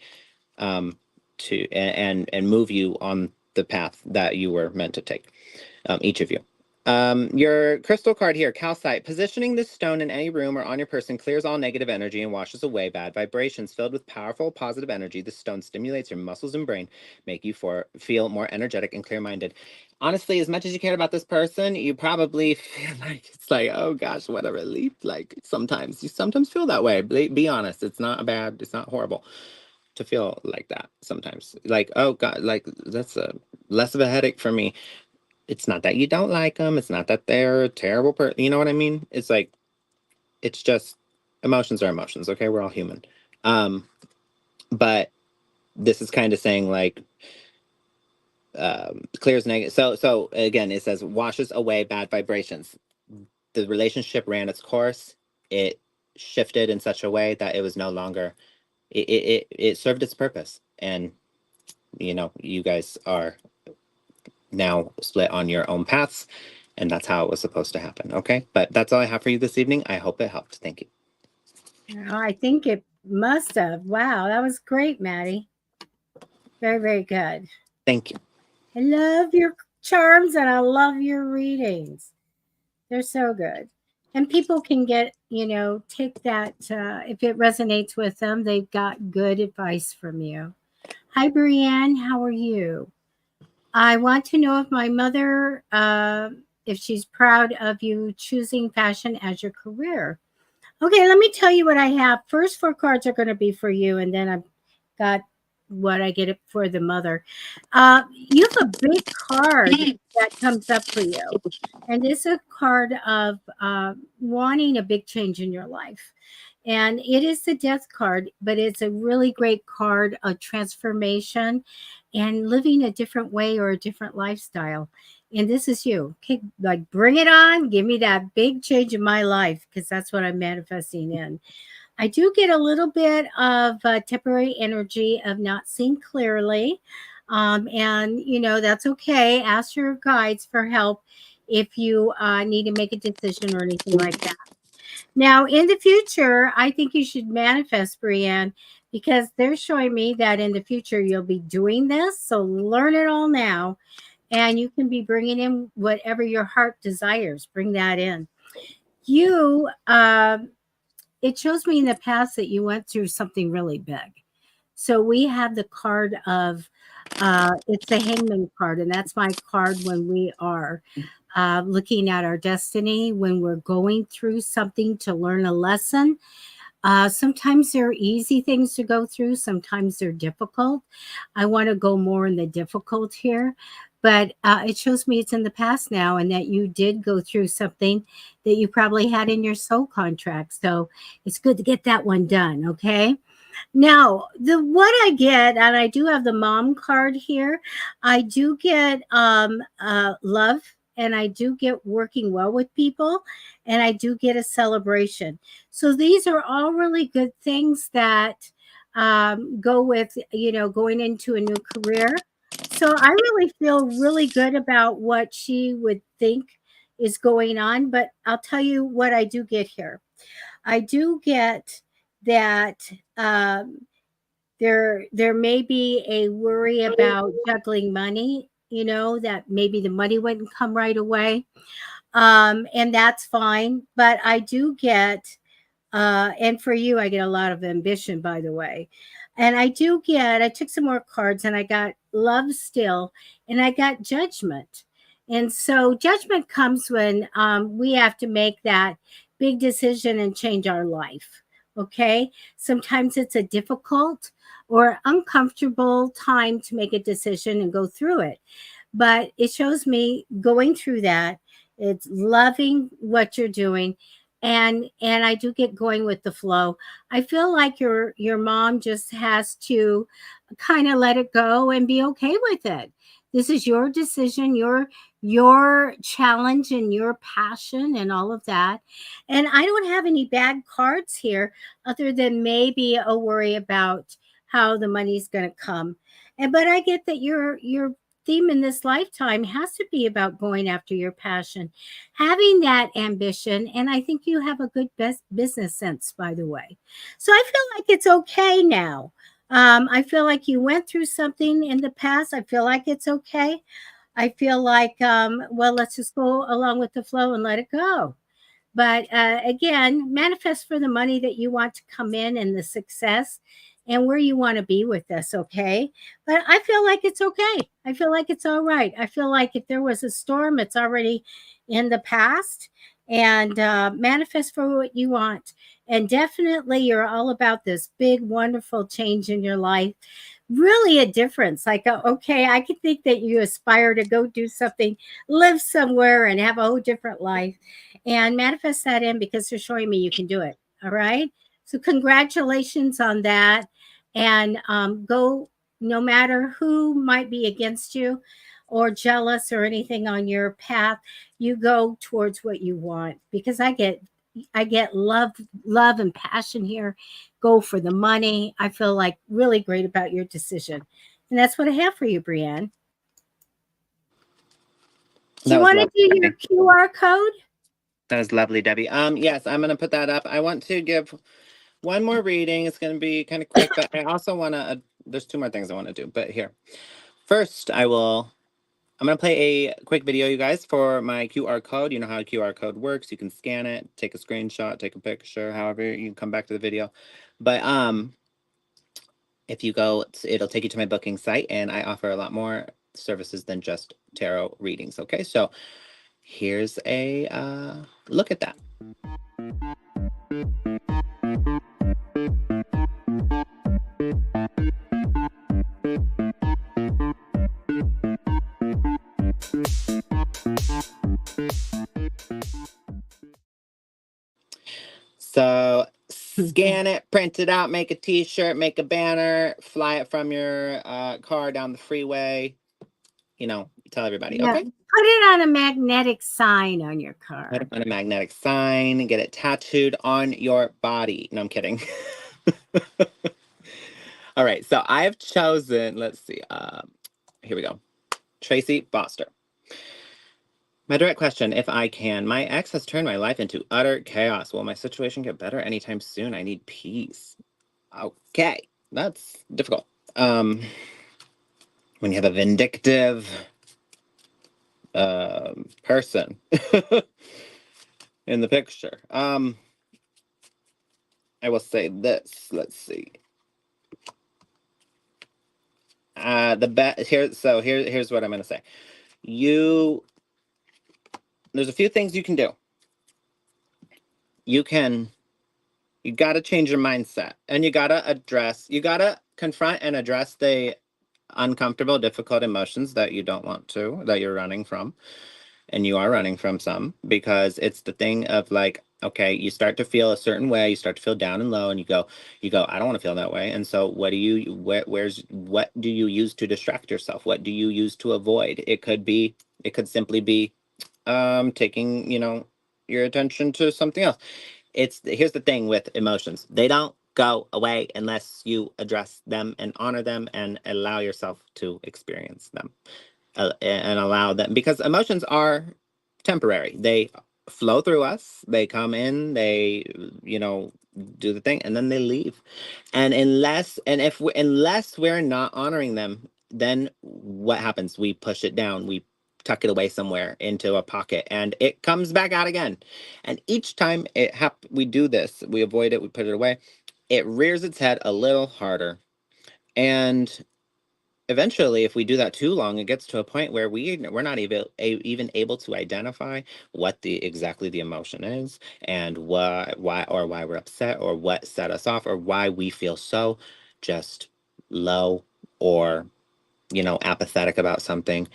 to and move you on the path that you were meant to take, each of you. Your crystal card here, calcite. Positioning this stone in any room or on your person clears all negative energy and washes away bad vibrations. Filled with powerful, positive energy, this stone stimulates your muscles and brain, make you feel more energetic and clear-minded. Honestly, as much as you care about this person, you probably feel like it's like, oh gosh, what a relief. Like sometimes you sometimes feel that way. Be honest, it's not bad, it's not horrible to feel like that sometimes. Like, oh God, like that's a less of a headache for me. It's not that you don't like them. It's not that they're a terrible person. You know what I mean? It's like, it's just emotions are emotions. Okay. We're all human. Um, but this is kind of saying like, clears negative. So again, it says washes away bad vibrations. The relationship ran its course. It shifted in such a way that it was no longer, it served its purpose. And, you know, you guys are now split on your own paths, and that's how it was supposed to happen. Okay, but that's all I have for you this evening. I hope it helped. Thank you. I think it must have. Wow, that was great, Matty. Very, very good. Thank you. I love your charms and I love your readings. They're so good. And people can get, take that, if it resonates with them, they've got good advice from you. Hi, Brienne. How are you? I want to know if my mother, if she's proud of you choosing fashion as your career. Okay, let me tell you what I have. First four cards are going to be for you, and then I've got what I get it for the mother. You have a big card that comes up for you, and it's a card of wanting a big change in your life. And it is the death card, but it's a really great card of transformation and living a different way or a different lifestyle. And this is you. Okay, like bring it on. Give me that big change in my life because that's what I'm manifesting in. I do get a little bit of temporary energy of not seeing clearly. And, that's okay. Ask your guides for help if you need to make a decision or anything like that. Now, in the future, I think you should manifest, Brienne, because they're showing me that in the future you'll be doing this. So learn it all now, and you can be bringing in whatever your heart desires. Bring that in. You, it shows me in the past that you went through something really big. So we have the card of, it's the hangman card, and that's my card when we are looking at our destiny, when we're going through something to learn a lesson. Sometimes they're easy things to go through, sometimes they're difficult. I want to go more in the difficult here, but it shows me it's in the past now and that you did go through something that you probably had in your soul contract. So it's good to get that one done, okay? Now, the what I get, and I do have the mom card here. I do get love, and I do get working well with people, and I do get a celebration. So these are all really good things that go with going into a new career. So I really feel really good about what she would think is going on. But I'll tell you what I do get here. I do get that there may be a worry about juggling money, that maybe the money wouldn't come right away. And that's fine. But I do get, and for you, I get a lot of ambition, by the way. And I took some more cards and I got love still and I got judgment. And so judgment comes when we have to make that big decision and change our life. Okay. Sometimes it's a difficult or uncomfortable time to make a decision and go through it. But it shows me going through that. It's loving what you're doing, and I do get going with the flow. I feel like your mom just has to kind of let it go and be okay with it. This is your decision, your challenge and your passion and all of that. And I don't have any bad cards here other than maybe a worry about how the money's going to come. And but I get that your theme in this lifetime has to be about going after your passion, having that ambition. And I think you have a good business sense, by the way. So I feel like it's okay now. I feel like you went through something in the past. I feel like it's okay. I feel like, well, let's just go along with the flow and let it go. But again, manifest for the money that you want to come in and the success and where you want to be with this, okay? But I feel like it's okay. I feel like it's all right. I feel like if there was a storm, it's already in the past. And manifest for what you want. And definitely, you're all about this big, wonderful change in your life. Really, a difference. Like, okay, I could think that you aspire to go do something, live somewhere, and have a whole different life and manifest that in because they're showing me you can do it. All right. So, congratulations on that. And go, no matter who might be against you or jealous or anything on your path, you go towards what you want because I get love and passion here. Go for the money. I feel like really great about your decision. And that's what I have for you, Brienne. Do That you was want to do lovely. your QR code? That was lovely, Debbie. Yes, I'm gonna put that up. I want to give one more reading. It's gonna be kind of quick, but I also want to. There's two more things I want to do, but here first, I'm gonna play a quick video, you guys, for my QR code. You know how a QR code works. You can scan it, take a screenshot, take a picture, however you can come back to the video. But if you go, it'll take you to my booking site, and I offer a lot more services than just tarot readings. Okay, so here's a look at that. So scan it, print it out, make a t-shirt, make a banner, fly it from your car down the freeway. You know, tell everybody, Yeah. okay? Put it on a magnetic sign on your Put car. it on a magnetic sign, get it tattooed on your body. No, I'm kidding. All right, so I have chosen, let's see, here we go. Tracy Foster. My direct question, if I can, my ex has turned my life into utter chaos. Will my situation get better anytime soon? I need peace. Okay, that's difficult. When you have a vindictive person in the picture. I will say this. Let's see. Here's what I'm gonna say. There's a few things you can do. You gotta change your mindset, and you gotta confront and address the uncomfortable, difficult emotions that you don't want to, that you're running from. And you are running from some, because it's the thing of like, okay, you start to feel a certain way, you start to feel down and low, and you go, I don't want to feel that way. And so what do you use to distract yourself? What do you use to avoid? It could simply be taking, your attention to something else. Here's the thing with emotions. They don't go away unless you address them and honor them and allow yourself to experience them, and allow them, because emotions are temporary. They flow through us, they come in, they do the thing, and then they leave. And unless we're not honoring them, then what happens? We push it down, we tuck it away somewhere into a pocket, and it comes back out again. And each time we do this, we avoid it, we put it away, it rears its head a little harder. And eventually, if we do that too long, it gets to a point where we're not even able to identify what exactly the emotion is, and why we're upset, or what set us off, or why we feel so just low, or apathetic about something,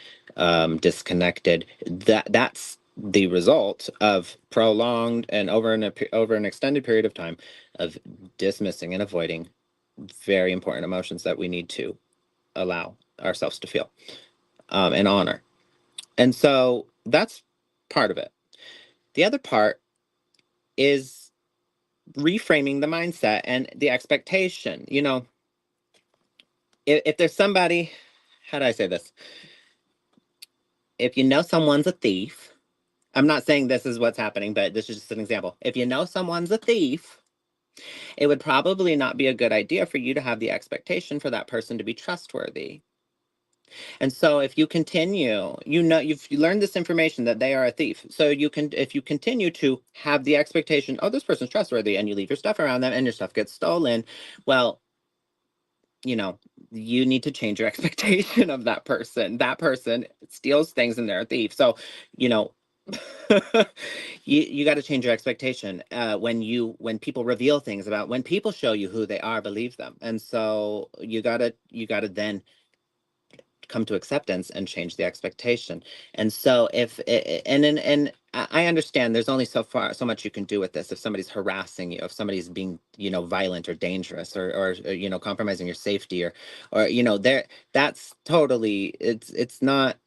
disconnected. That's the result of prolonged and over an extended period of time of dismissing and avoiding very important emotions that we need to allow ourselves to feel, and honor. And so that's part of it. The other part is reframing the mindset and the expectation. If there's somebody, how do I say this? If you know someone's a thief, I'm not saying this is what's happening, but this is just an example. If you know someone's a thief, it would probably not be a good idea for you to have the expectation for that person to be trustworthy. And so if you continue, you've learned this information that they are a thief. So if you continue to have the expectation, oh, this person's trustworthy, and you leave your stuff around them and your stuff gets stolen, well, you need to change your expectation of that person. That person steals things and they're a thief. So, you know, you got to change your expectation when people reveal things about, when people show you who they are, believe them. And so you gotta then come to acceptance and change the expectation. And so and I understand there's only so much you can do with this. If somebody's harassing you, if somebody's being violent or dangerous, or compromising your safety, or there, that's totally, it's not,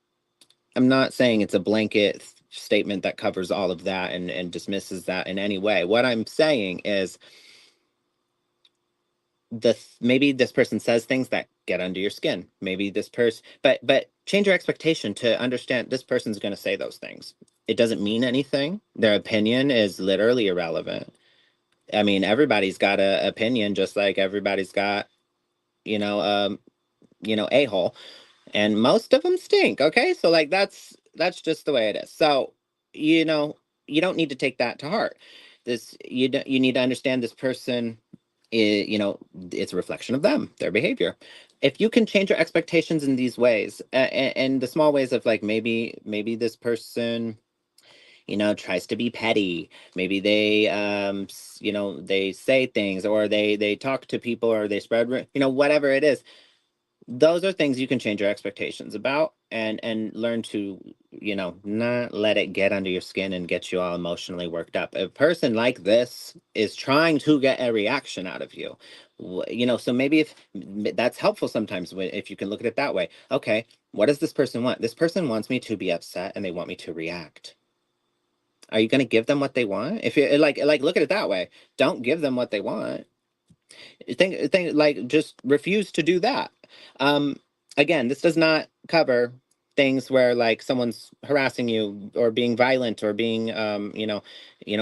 I'm not saying it's a blanket statement that covers all of that and dismisses that in any way. What I'm saying is, maybe this person says things that get under your skin. Maybe this person, but change your expectation to understand this person's going to say those things. It doesn't mean anything. Their opinion is literally irrelevant. I mean, everybody's got an opinion, just like everybody's got, a-hole, and most of them stink. Okay, so like that's just the way it is. So you don't need to take that to heart. You need to understand this person is, it's a reflection of them, their behavior. If you can change your expectations in these ways, and the small ways of, like, maybe this person tries to be petty. Maybe they they say things, or they talk to people, or they spread whatever it is. Those are things you can change your expectations about, and learn to not let it get under your skin and get you all emotionally worked up. A person like this is trying to get a reaction out of you, so maybe if that's helpful sometimes, if you can look at it that way. Okay, what does this person want? This person wants me to be upset, and they want me to react. Are you going to give them what they want? If you like look at it that way, don't give them what they want. Think like, just refuse to do that. um Again, this does not cover things where, like, someone's harassing you, or being violent, or being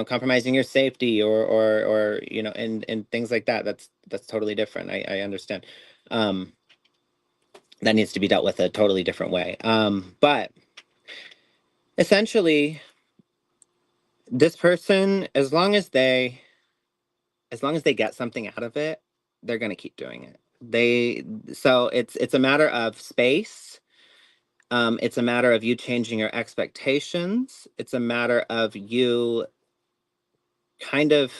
compromising your safety, or and things like that. That's totally different. I understand. That needs to be dealt with a totally different way. But essentially, this person, as long as they get something out of it, they're going to keep doing it. So it's a matter of space. It's a matter of you changing your expectations. It's a matter of you kind of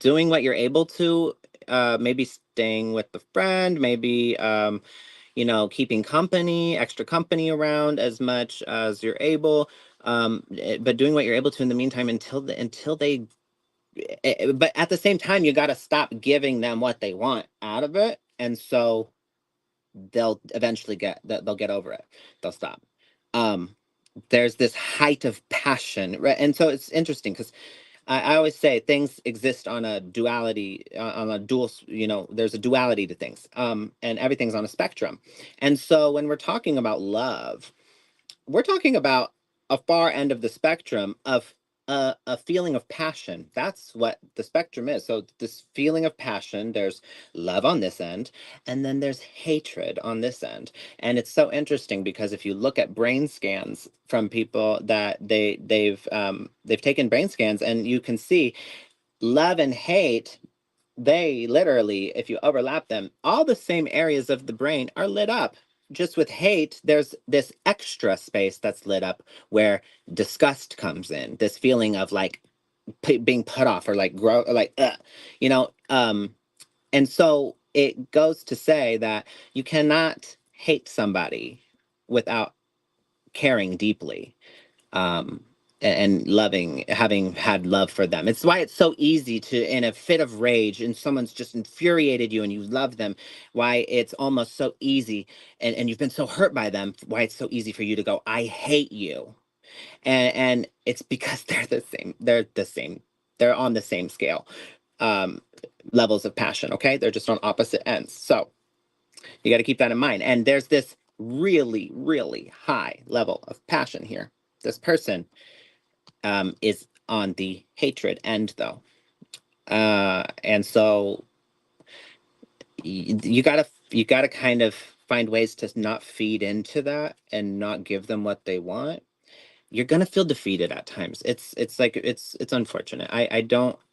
doing what you're able to. Maybe staying with the friend, maybe keeping extra company around as much as you're able. But doing what you're able to in the meantime, until they. But at the same time, you got to stop giving them what they want out of it, and so they'll eventually they'll get over it. They'll stop. um there's this height of passion, right? And so it's interesting, because I always say things exist on a duality, on a dual, there's a duality to things, and everything's on a spectrum. And so when we're talking about love, we're talking about a far end of the spectrum of a feeling of passion. That's what the spectrum is. So this feeling of passion, there's love on this end, and then there's hatred on this end. And it's so interesting, because if you look at brain scans from people that they've taken brain scans, and you can see love and hate, they literally, if you overlap them, all the same areas of the brain are lit up. Just with hate, there's this extra space that's lit up, where disgust comes in, this feeling of, like, being put off, or like grow, or like you know and so it goes to say that you cannot hate somebody without caring deeply, um and loving, having had love for them. It's why it's so easy to, in a fit of rage, and someone's just infuriated you and you love them, why it's almost so easy, and you've been so hurt by them, why it's so easy for you to go, I hate you. And it's because they're on the same scale, um levels of passion. Okay, they're just on opposite ends. So you got to keep that in mind. And there's this really, really high level of passion here. This person is on the hatred end, though. And so you gotta kind of find ways to not feed into that and not give them what they want. You're gonna feel defeated at times. It's like it's unfortunate.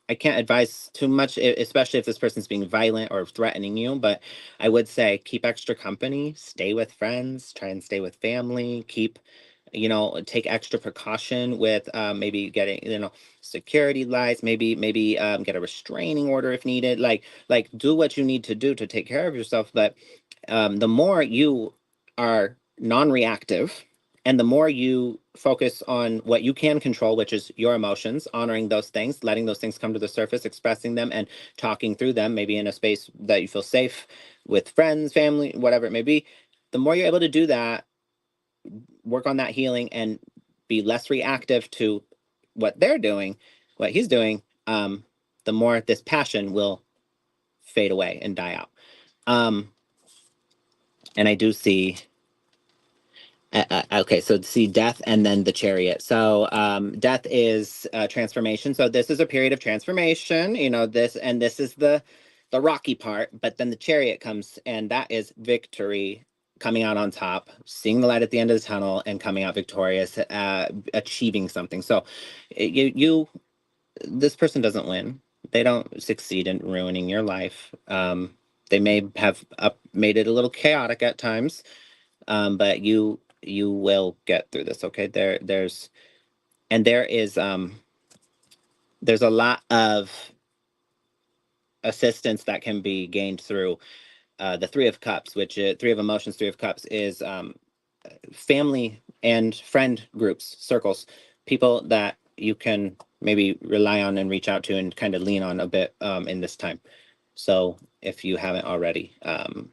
I can't advise too much, especially if this person's being violent or threatening you. But I would say keep extra company, stay with friends, try and stay with family, take extra precaution with maybe getting security lights, maybe get a restraining order if needed. Like do what you need to do to take care of yourself. But the more you are non-reactive and the more you focus on what you can control, which is your emotions, honoring those things, letting those things come to the surface, expressing them and talking through them, maybe in a space that you feel safe with friends, family, whatever it may be, the more you're able to do that, work on that healing and be less reactive to what they're doing, what he's doing, the more this passion will fade away and die out. And I do see okay, so see death and then the chariot. So death is transformation. So this is a period of transformation. This is the rocky part. But then the chariot comes, and that is victory, coming out on top, seeing the light at the end of the tunnel, and coming out victorious, achieving something. So this person doesn't win. They don't succeed in ruining your life. They may have made it a little chaotic at times, but you will get through this. Okay, there's a lot of assistance that can be gained through the Three of Cups, which is Three of Emotions. Three of Cups is family and friend groups, circles, people that you can maybe rely on and reach out to and kind of lean on a bit in this time. So if you haven't already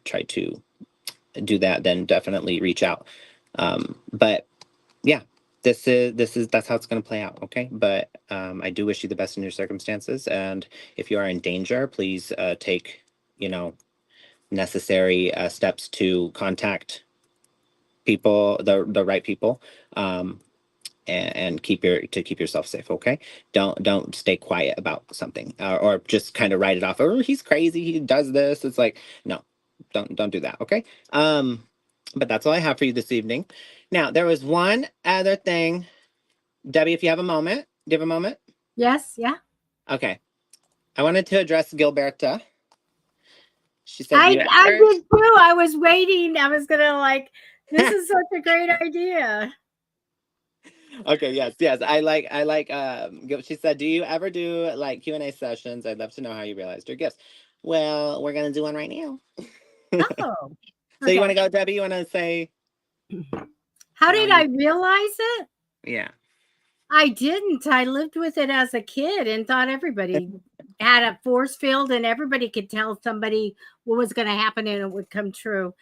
tried to do that, then definitely reach out. But yeah, that's how it's going to play out. Okay, but I do wish you the best in your circumstances, and if you are in danger, please take necessary steps to contact people, the right people, and keep yourself safe. Okay, don't stay quiet about something, or just kind of write it off. Oh, he's crazy, he does this. It's like, no, don't do that. Okay. But that's all I have for you this evening. Now, there was one other thing. Debbie, if you have a moment, do you have a moment? Yes, yeah. Okay. I wanted to address Gilberta. She said, I "You I ever?" did too. I was waiting. I was gonna this is such a great idea. Okay, yes. I like she said, "Do you ever do like Q&A sessions? I'd love to know how you realized your gifts." Well, we're going to do one right now. Oh, So you want okay. to go, Debbie? You want to say How how did you I realize it? Yeah. I didn't. I lived with it as a kid and thought everybody had a force field and everybody could tell somebody what was going to happen and it would come true.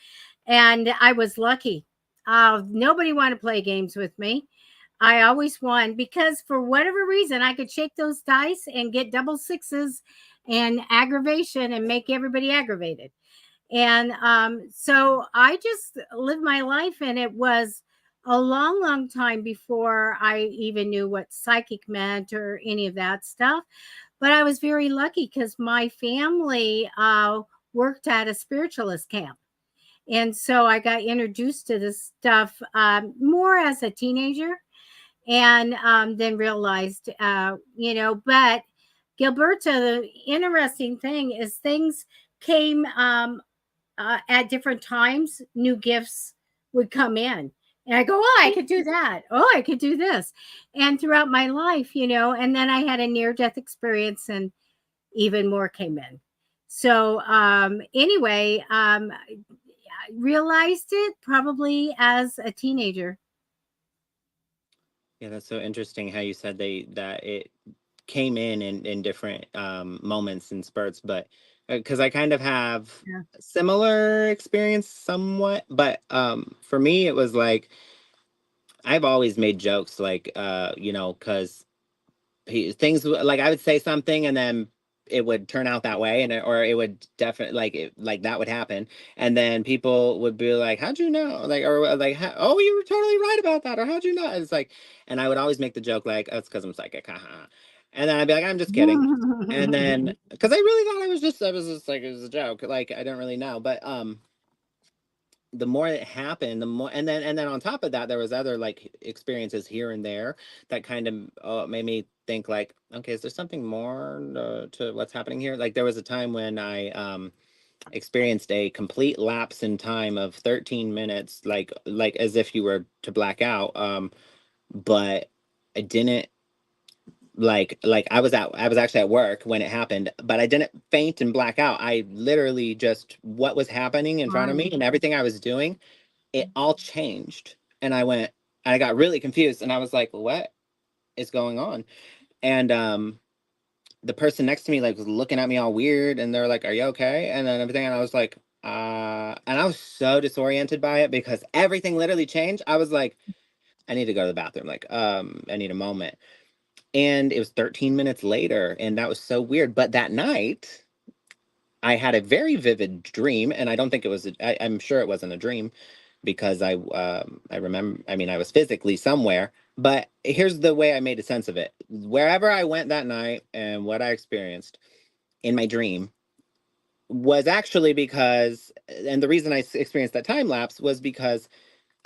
And I was lucky. Nobody wanted to play games with me. I always won because for whatever reason, I could shake those dice and get double sixes and aggravation and make everybody aggravated. And so I just lived my life, and it was a long, long time before I even knew what psychic meant or any of that stuff. But I was very lucky because my family worked at a spiritualist camp. And so I got introduced to this stuff more as a teenager and then realized, but Gilberta, the interesting thing is things came at different times, new gifts would come in. And I go, oh, I could do that. Oh, I could do this. And throughout my life, and then I had a near death experience and even more came in. So, anyway, I realized it probably as a teenager. Yeah, that's so interesting how you said that it came in different moments and spurts, but because I kind of have Yeah. similar experience somewhat, but for me it was like I've always made jokes like because things like I would say something and then it would turn out that way, or it would definitely like that would happen, and then people would be like, "How'd you know?" Like, or like, "Oh, you were totally right about that," or "How'd you know?" It's like, and I would always make the joke like, "Oh, it's because I'm psychic," haha. And then I'd be like, I'm just kidding. And then, because I really thought I was just like, it was a joke. Like, I didn't really know. But the more it happened, the more, and then on top of that, there was other like experiences here and there that kind of made me think like, okay, is there something more to what's happening here? Like, there was a time when I experienced a complete lapse in time of 13 minutes, like as if you were to black out. But I didn't like I was actually at work when it happened, but I didn't faint and black out. I literally just what was happening in front of me Fine. and everything I was doing, it all changed. And I got really confused and I was like, what is going on? And the person next to me like was looking at me all weird and they're like, are you okay? And then everything, and I was like, and I was so disoriented by it because everything literally changed. I was like, I need to go to the bathroom. Like, I need a moment. And it was 13 minutes later, and that was so weird. But that night, I had a very vivid dream, and I don't think it was. I'm sure it wasn't a dream, because I remember. I mean, I was physically somewhere. But here's the way I made a sense of it. Wherever I went that night, and what I experienced in my dream was actually because, and the reason I experienced that time lapse was because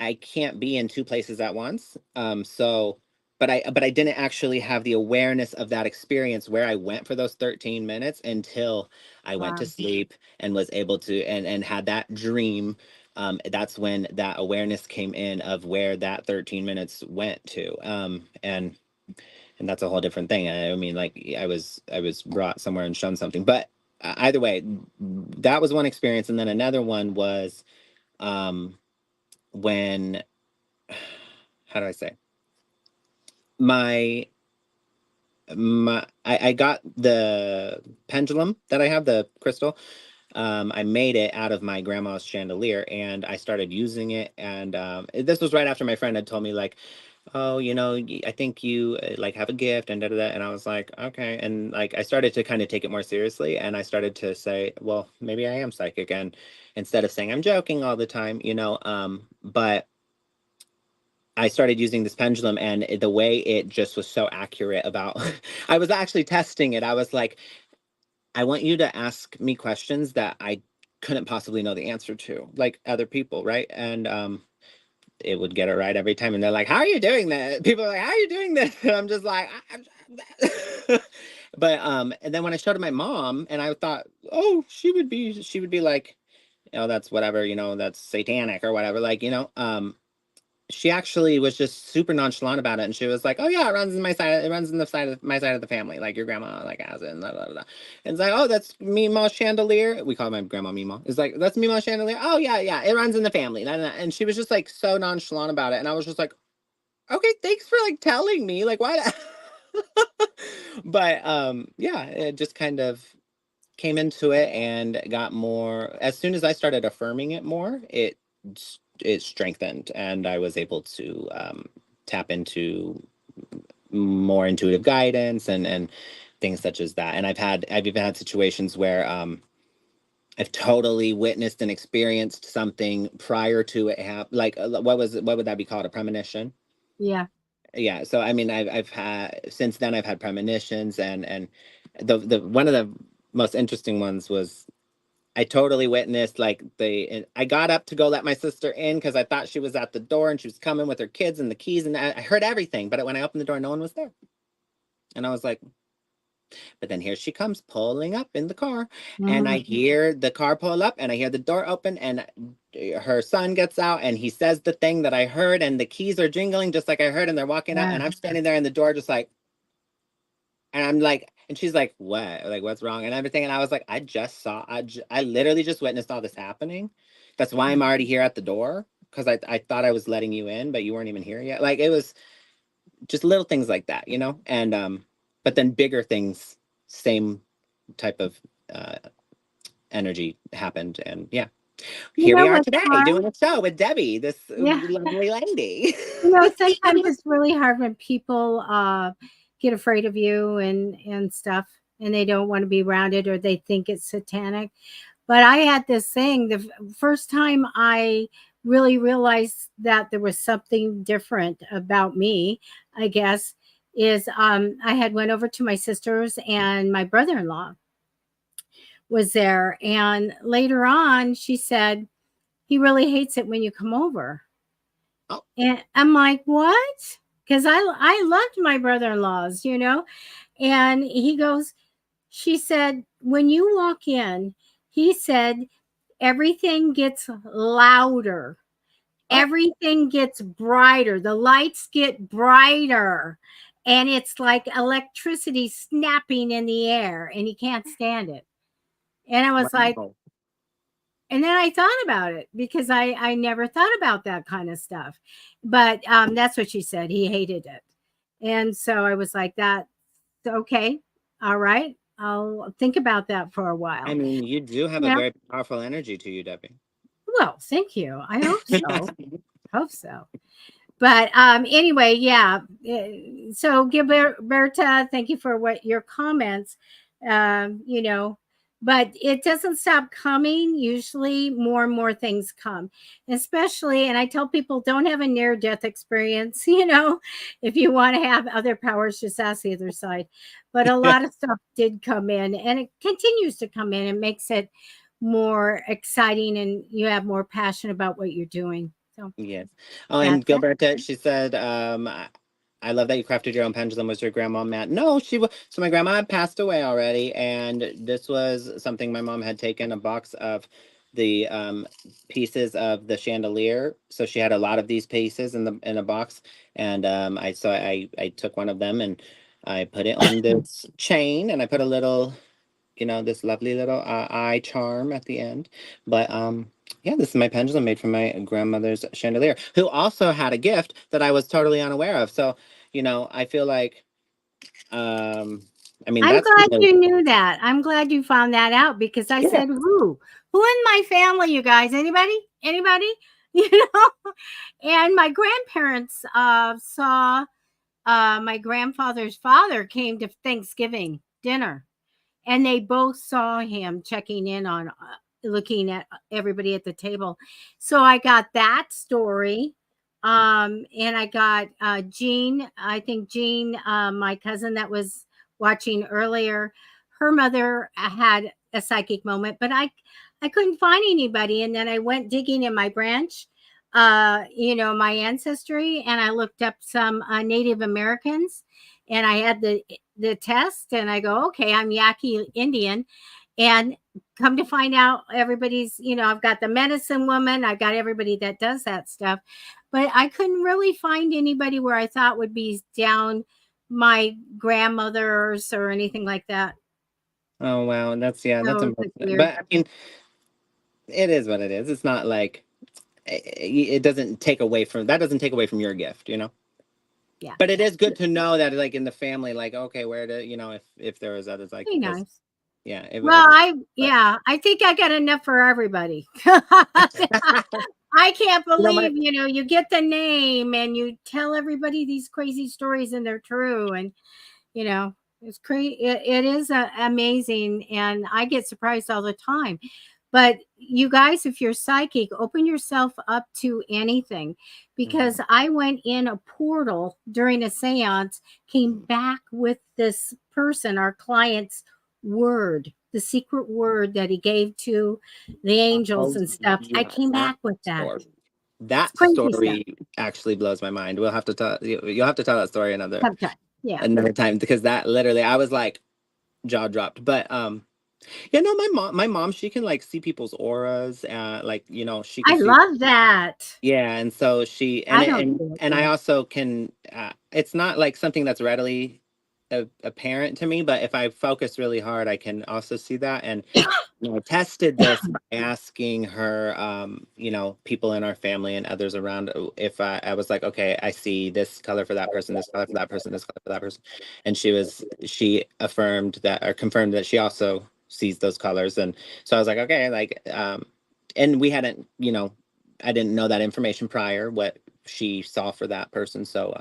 I can't be in two places at once. But I didn't actually have the awareness of that experience where I went for those 13 minutes until I went to Wow. sleep and was able to and had that dream. That's when that awareness came in of where that 13 minutes went to. And that's a whole different thing. I mean, like I was brought somewhere and shown something. But either way, that was one experience, and then another one was um, when how do I say my I got the pendulum that I have, the crystal. I made it out of my grandma's chandelier and I started using it. And this was right after my friend had told me like, oh, you know, I think you like have a gift and da da da. And I was like, okay. And like I started to kind of take it more seriously, and I started to say, well, maybe I am psychic. And instead of saying I'm joking all the time, you know, but I started using this pendulum, and the way it just was so accurate about I was actually testing it. I was like, I want you to ask me questions that I couldn't possibly know the answer to, like other people, right? And it would get it right every time. And they're like, how are you doing that? People are like, how are you doing this? And I'm just like, but and then when I showed it my mom, and I thought, oh, she would be like, oh, that's whatever, you know, that's satanic or whatever, like, you know. She actually was just super nonchalant about it, and she was like, "Oh yeah, it runs in my side. It runs in the side of my side of the family. Like your grandma like has it." And, blah, blah, blah. And it's like, "Oh, that's Mima's chandelier." We call my grandma Mima. It's like that's Mima's chandelier. Oh yeah, yeah, it runs in the family. And she was just like so nonchalant about it, and I was just like, "Okay, thanks for like telling me. Like why?" But yeah, it just kind of came into it and got more. As soon as I started affirming it more, it strengthened, and I was able to tap into more intuitive guidance and things such as that. And I've even had situations where I've totally witnessed and experienced something prior to it happen. Like what would that be called? A premonition? Yeah. Yeah. So I mean, I've had since then I've had premonitions, and the one of the most interesting ones was I totally witnessed like I got up to go let my sister in because I thought she was at the door and she was coming with her kids and the keys, and I heard everything. But when I opened the door, no one was there. And I was like, but then here she comes pulling up in the car, and I Mhm. hear the car pull up and I hear the door open, and her son gets out and he says the thing that I heard, and the keys are jingling just like I heard, and they're walking out, Yeah. and I'm standing there in the door just like, and I'm like, and she's like, what? Like, what's wrong? And everything. And I was like, I literally just witnessed all this happening. That's why I'm already here at the door. Cause I thought I was letting you in, but you weren't even here yet. Like it was just little things like that, you know? And, but then bigger things, same type of, energy happened. And yeah, You here we know are what's today hard? doing a show with Debbie, this Yeah. lovely lady. You know, sometimes it's really hard when people get afraid of you and stuff, and they don't want to be around it, or they think it's satanic. But I had this thing first time I really realized that there was something different about me, I guess, is I had went over to my sister's, and my brother-in-law was there, and later on she said he really hates it when you come over. Oh. And I'm like, what? Because I loved my brother-in-laws, you know. And he goes, she said, when you walk in, he said, everything gets louder. Oh. Everything gets brighter. The lights get brighter. And it's like electricity snapping in the air, and he can't stand it. And I was like, Wow. and then I thought about it because I never thought about that kind of stuff. But that's what she said. He hated it. And so I was like, that's okay. All right. I'll think about that for a while. I mean, you do have a Yeah. very powerful energy to you, Debbie. Well, thank you. I hope so. Hope so. But anyway, yeah. So Gilberta, thank you for what your comments. You know, but it doesn't stop coming. Usually more and more things come, especially, and I tell people, don't have a near death experience. You know, if you want to have other powers, just ask the other side. But a lot of stuff did come in, and it continues to come in. It makes it more exciting, and you have more passion about what you're doing. So Yes. Oh, and that's it. Gilberta, she said, I love that you crafted your own pendulum. Was your grandma mad? No, she was. So my grandma had passed away already, and this was something my mom had taken a box of the pieces of the chandelier. So she had a lot of these pieces in a box, and I took one of them and I put it on this chain, and I put a little, this lovely little eye charm at the end. But yeah, this is my pendulum made from my grandmother's chandelier, who also had a gift that I was totally unaware of. So, I feel like, I mean, I'm that's glad really, you knew that. I'm glad you found that out because I yeah. said, who? Who in my family, you guys? Anybody? Anybody? You know? And my grandparents saw my grandfather's father came to Thanksgiving dinner, and they both saw him checking in on looking at everybody at the table. So I got that story. And I got Jean, I think Jean, my cousin that was watching earlier, her mother had a psychic moment, but I couldn't find anybody. And then I went digging in my branch, my ancestry, and I looked up some Native Americans, and I had the test, and I go, okay, I'm Yaqui Indian. And come to find out, everybody's, I've got the medicine woman, I've got everybody that does that stuff. But I couldn't really find anybody where I thought would be down my grandmother's or anything like that. Oh, wow. That's, yeah, that's So it's unfortunate. weird. But I mean, it is what it is. It's not like it doesn't take away from your gift, Yeah. But it is good to know that, like, in the family, like, okay, where to, if there is others, like, Pretty because, nice. yeah, Well, but I think I got enough for everybody. I can't my believe, you get the name and you tell everybody these crazy stories and they're true. And, it's crazy. It is amazing. And I get surprised all the time. But you guys, if you're psychic, open yourself up to anything, because Mhm. I went in a portal during a seance, came back with this person, our client's word, the secret word that he gave to the angels Oh, and stuff. I yeah, came that back with that. story. It's That crazy stuff. story actually blows my mind. We'll have to tell you'll have to tell that story Sometime. Yeah. another time, because that literally I was like jaw dropped. But yeah, no, my mom, she can like see people's auras, like, she can I see. love that. Yeah, and so she I don't see it and I yet. also can. It's not like something that's readily apparent to me, but if I focus really hard, I can also see that. And tested this by asking her, people in our family and others around, if I was like, okay, I see this color for that person, this color for that person, this color for that person, and she affirmed that, or confirmed that she also sees those colors. And so I was like, okay, like, and we hadn't, I didn't know that information prior, what she saw for that person. So,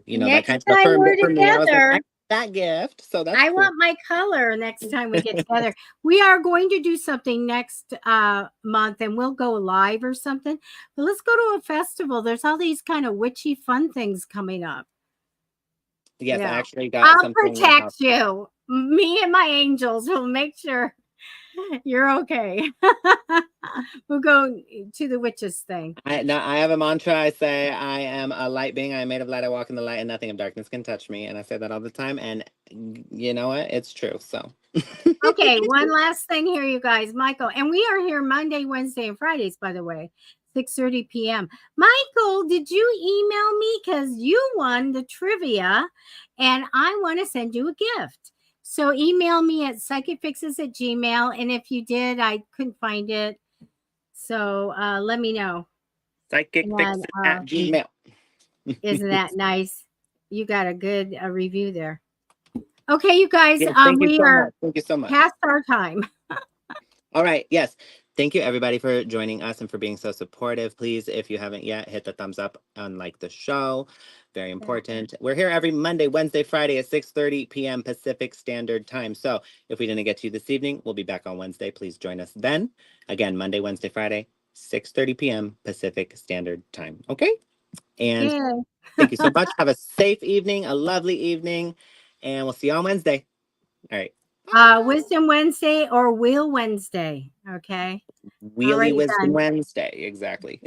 that Next kind of time affirmed we're it for me. I was like, I together, got that gift, so that's I cool. want my color next time we get together. We are going to do something next month, and we'll go live or something. But let's go to a festival. There's all these kind of witchy fun things coming up. Yes, I Yeah. actually got I'll something in the protect house. you. Me and my angels will make sure you're okay. We'll go to the witches thing. I have a mantra. I say, I am a light being. I am made of light. I walk in the light, and nothing of darkness can touch me. And I say that all the time. And you know what? It's true. So. Okay, one last thing here, you guys. Michael, and we are here Monday, Wednesday, and Fridays, by the way, 6:30 p.m. Michael, did you email me? Because you won the trivia, and I want to send you a gift. So email me at psychicfixes@gmail. And if you did, I couldn't find it. So let me know. Psychic And fix at Gmail. isn't that nice? You got a good review there. Okay, you guys, Yes, thank you we so are much. Thank you so much. past our time. All right. Yes. Thank you, everybody, for joining us and for being so supportive. Please, if you haven't yet, hit the thumbs up on like the show. Very important. We're here every Monday, Wednesday, Friday at 6:30 p.m. Pacific Standard Time. So if we didn't get to you this evening, we'll be back on Wednesday. Please join us then. Again, Monday, Wednesday, Friday, 6:30 p.m. Pacific Standard Time. Okay? And Okay. thank you so much. Have a safe evening, a lovely evening, and we'll see you on Wednesday. All right. Wisdom Wednesday or Wheel Wednesday. Okay. All Wheelie right, Wisdom done. Wednesday. Exactly.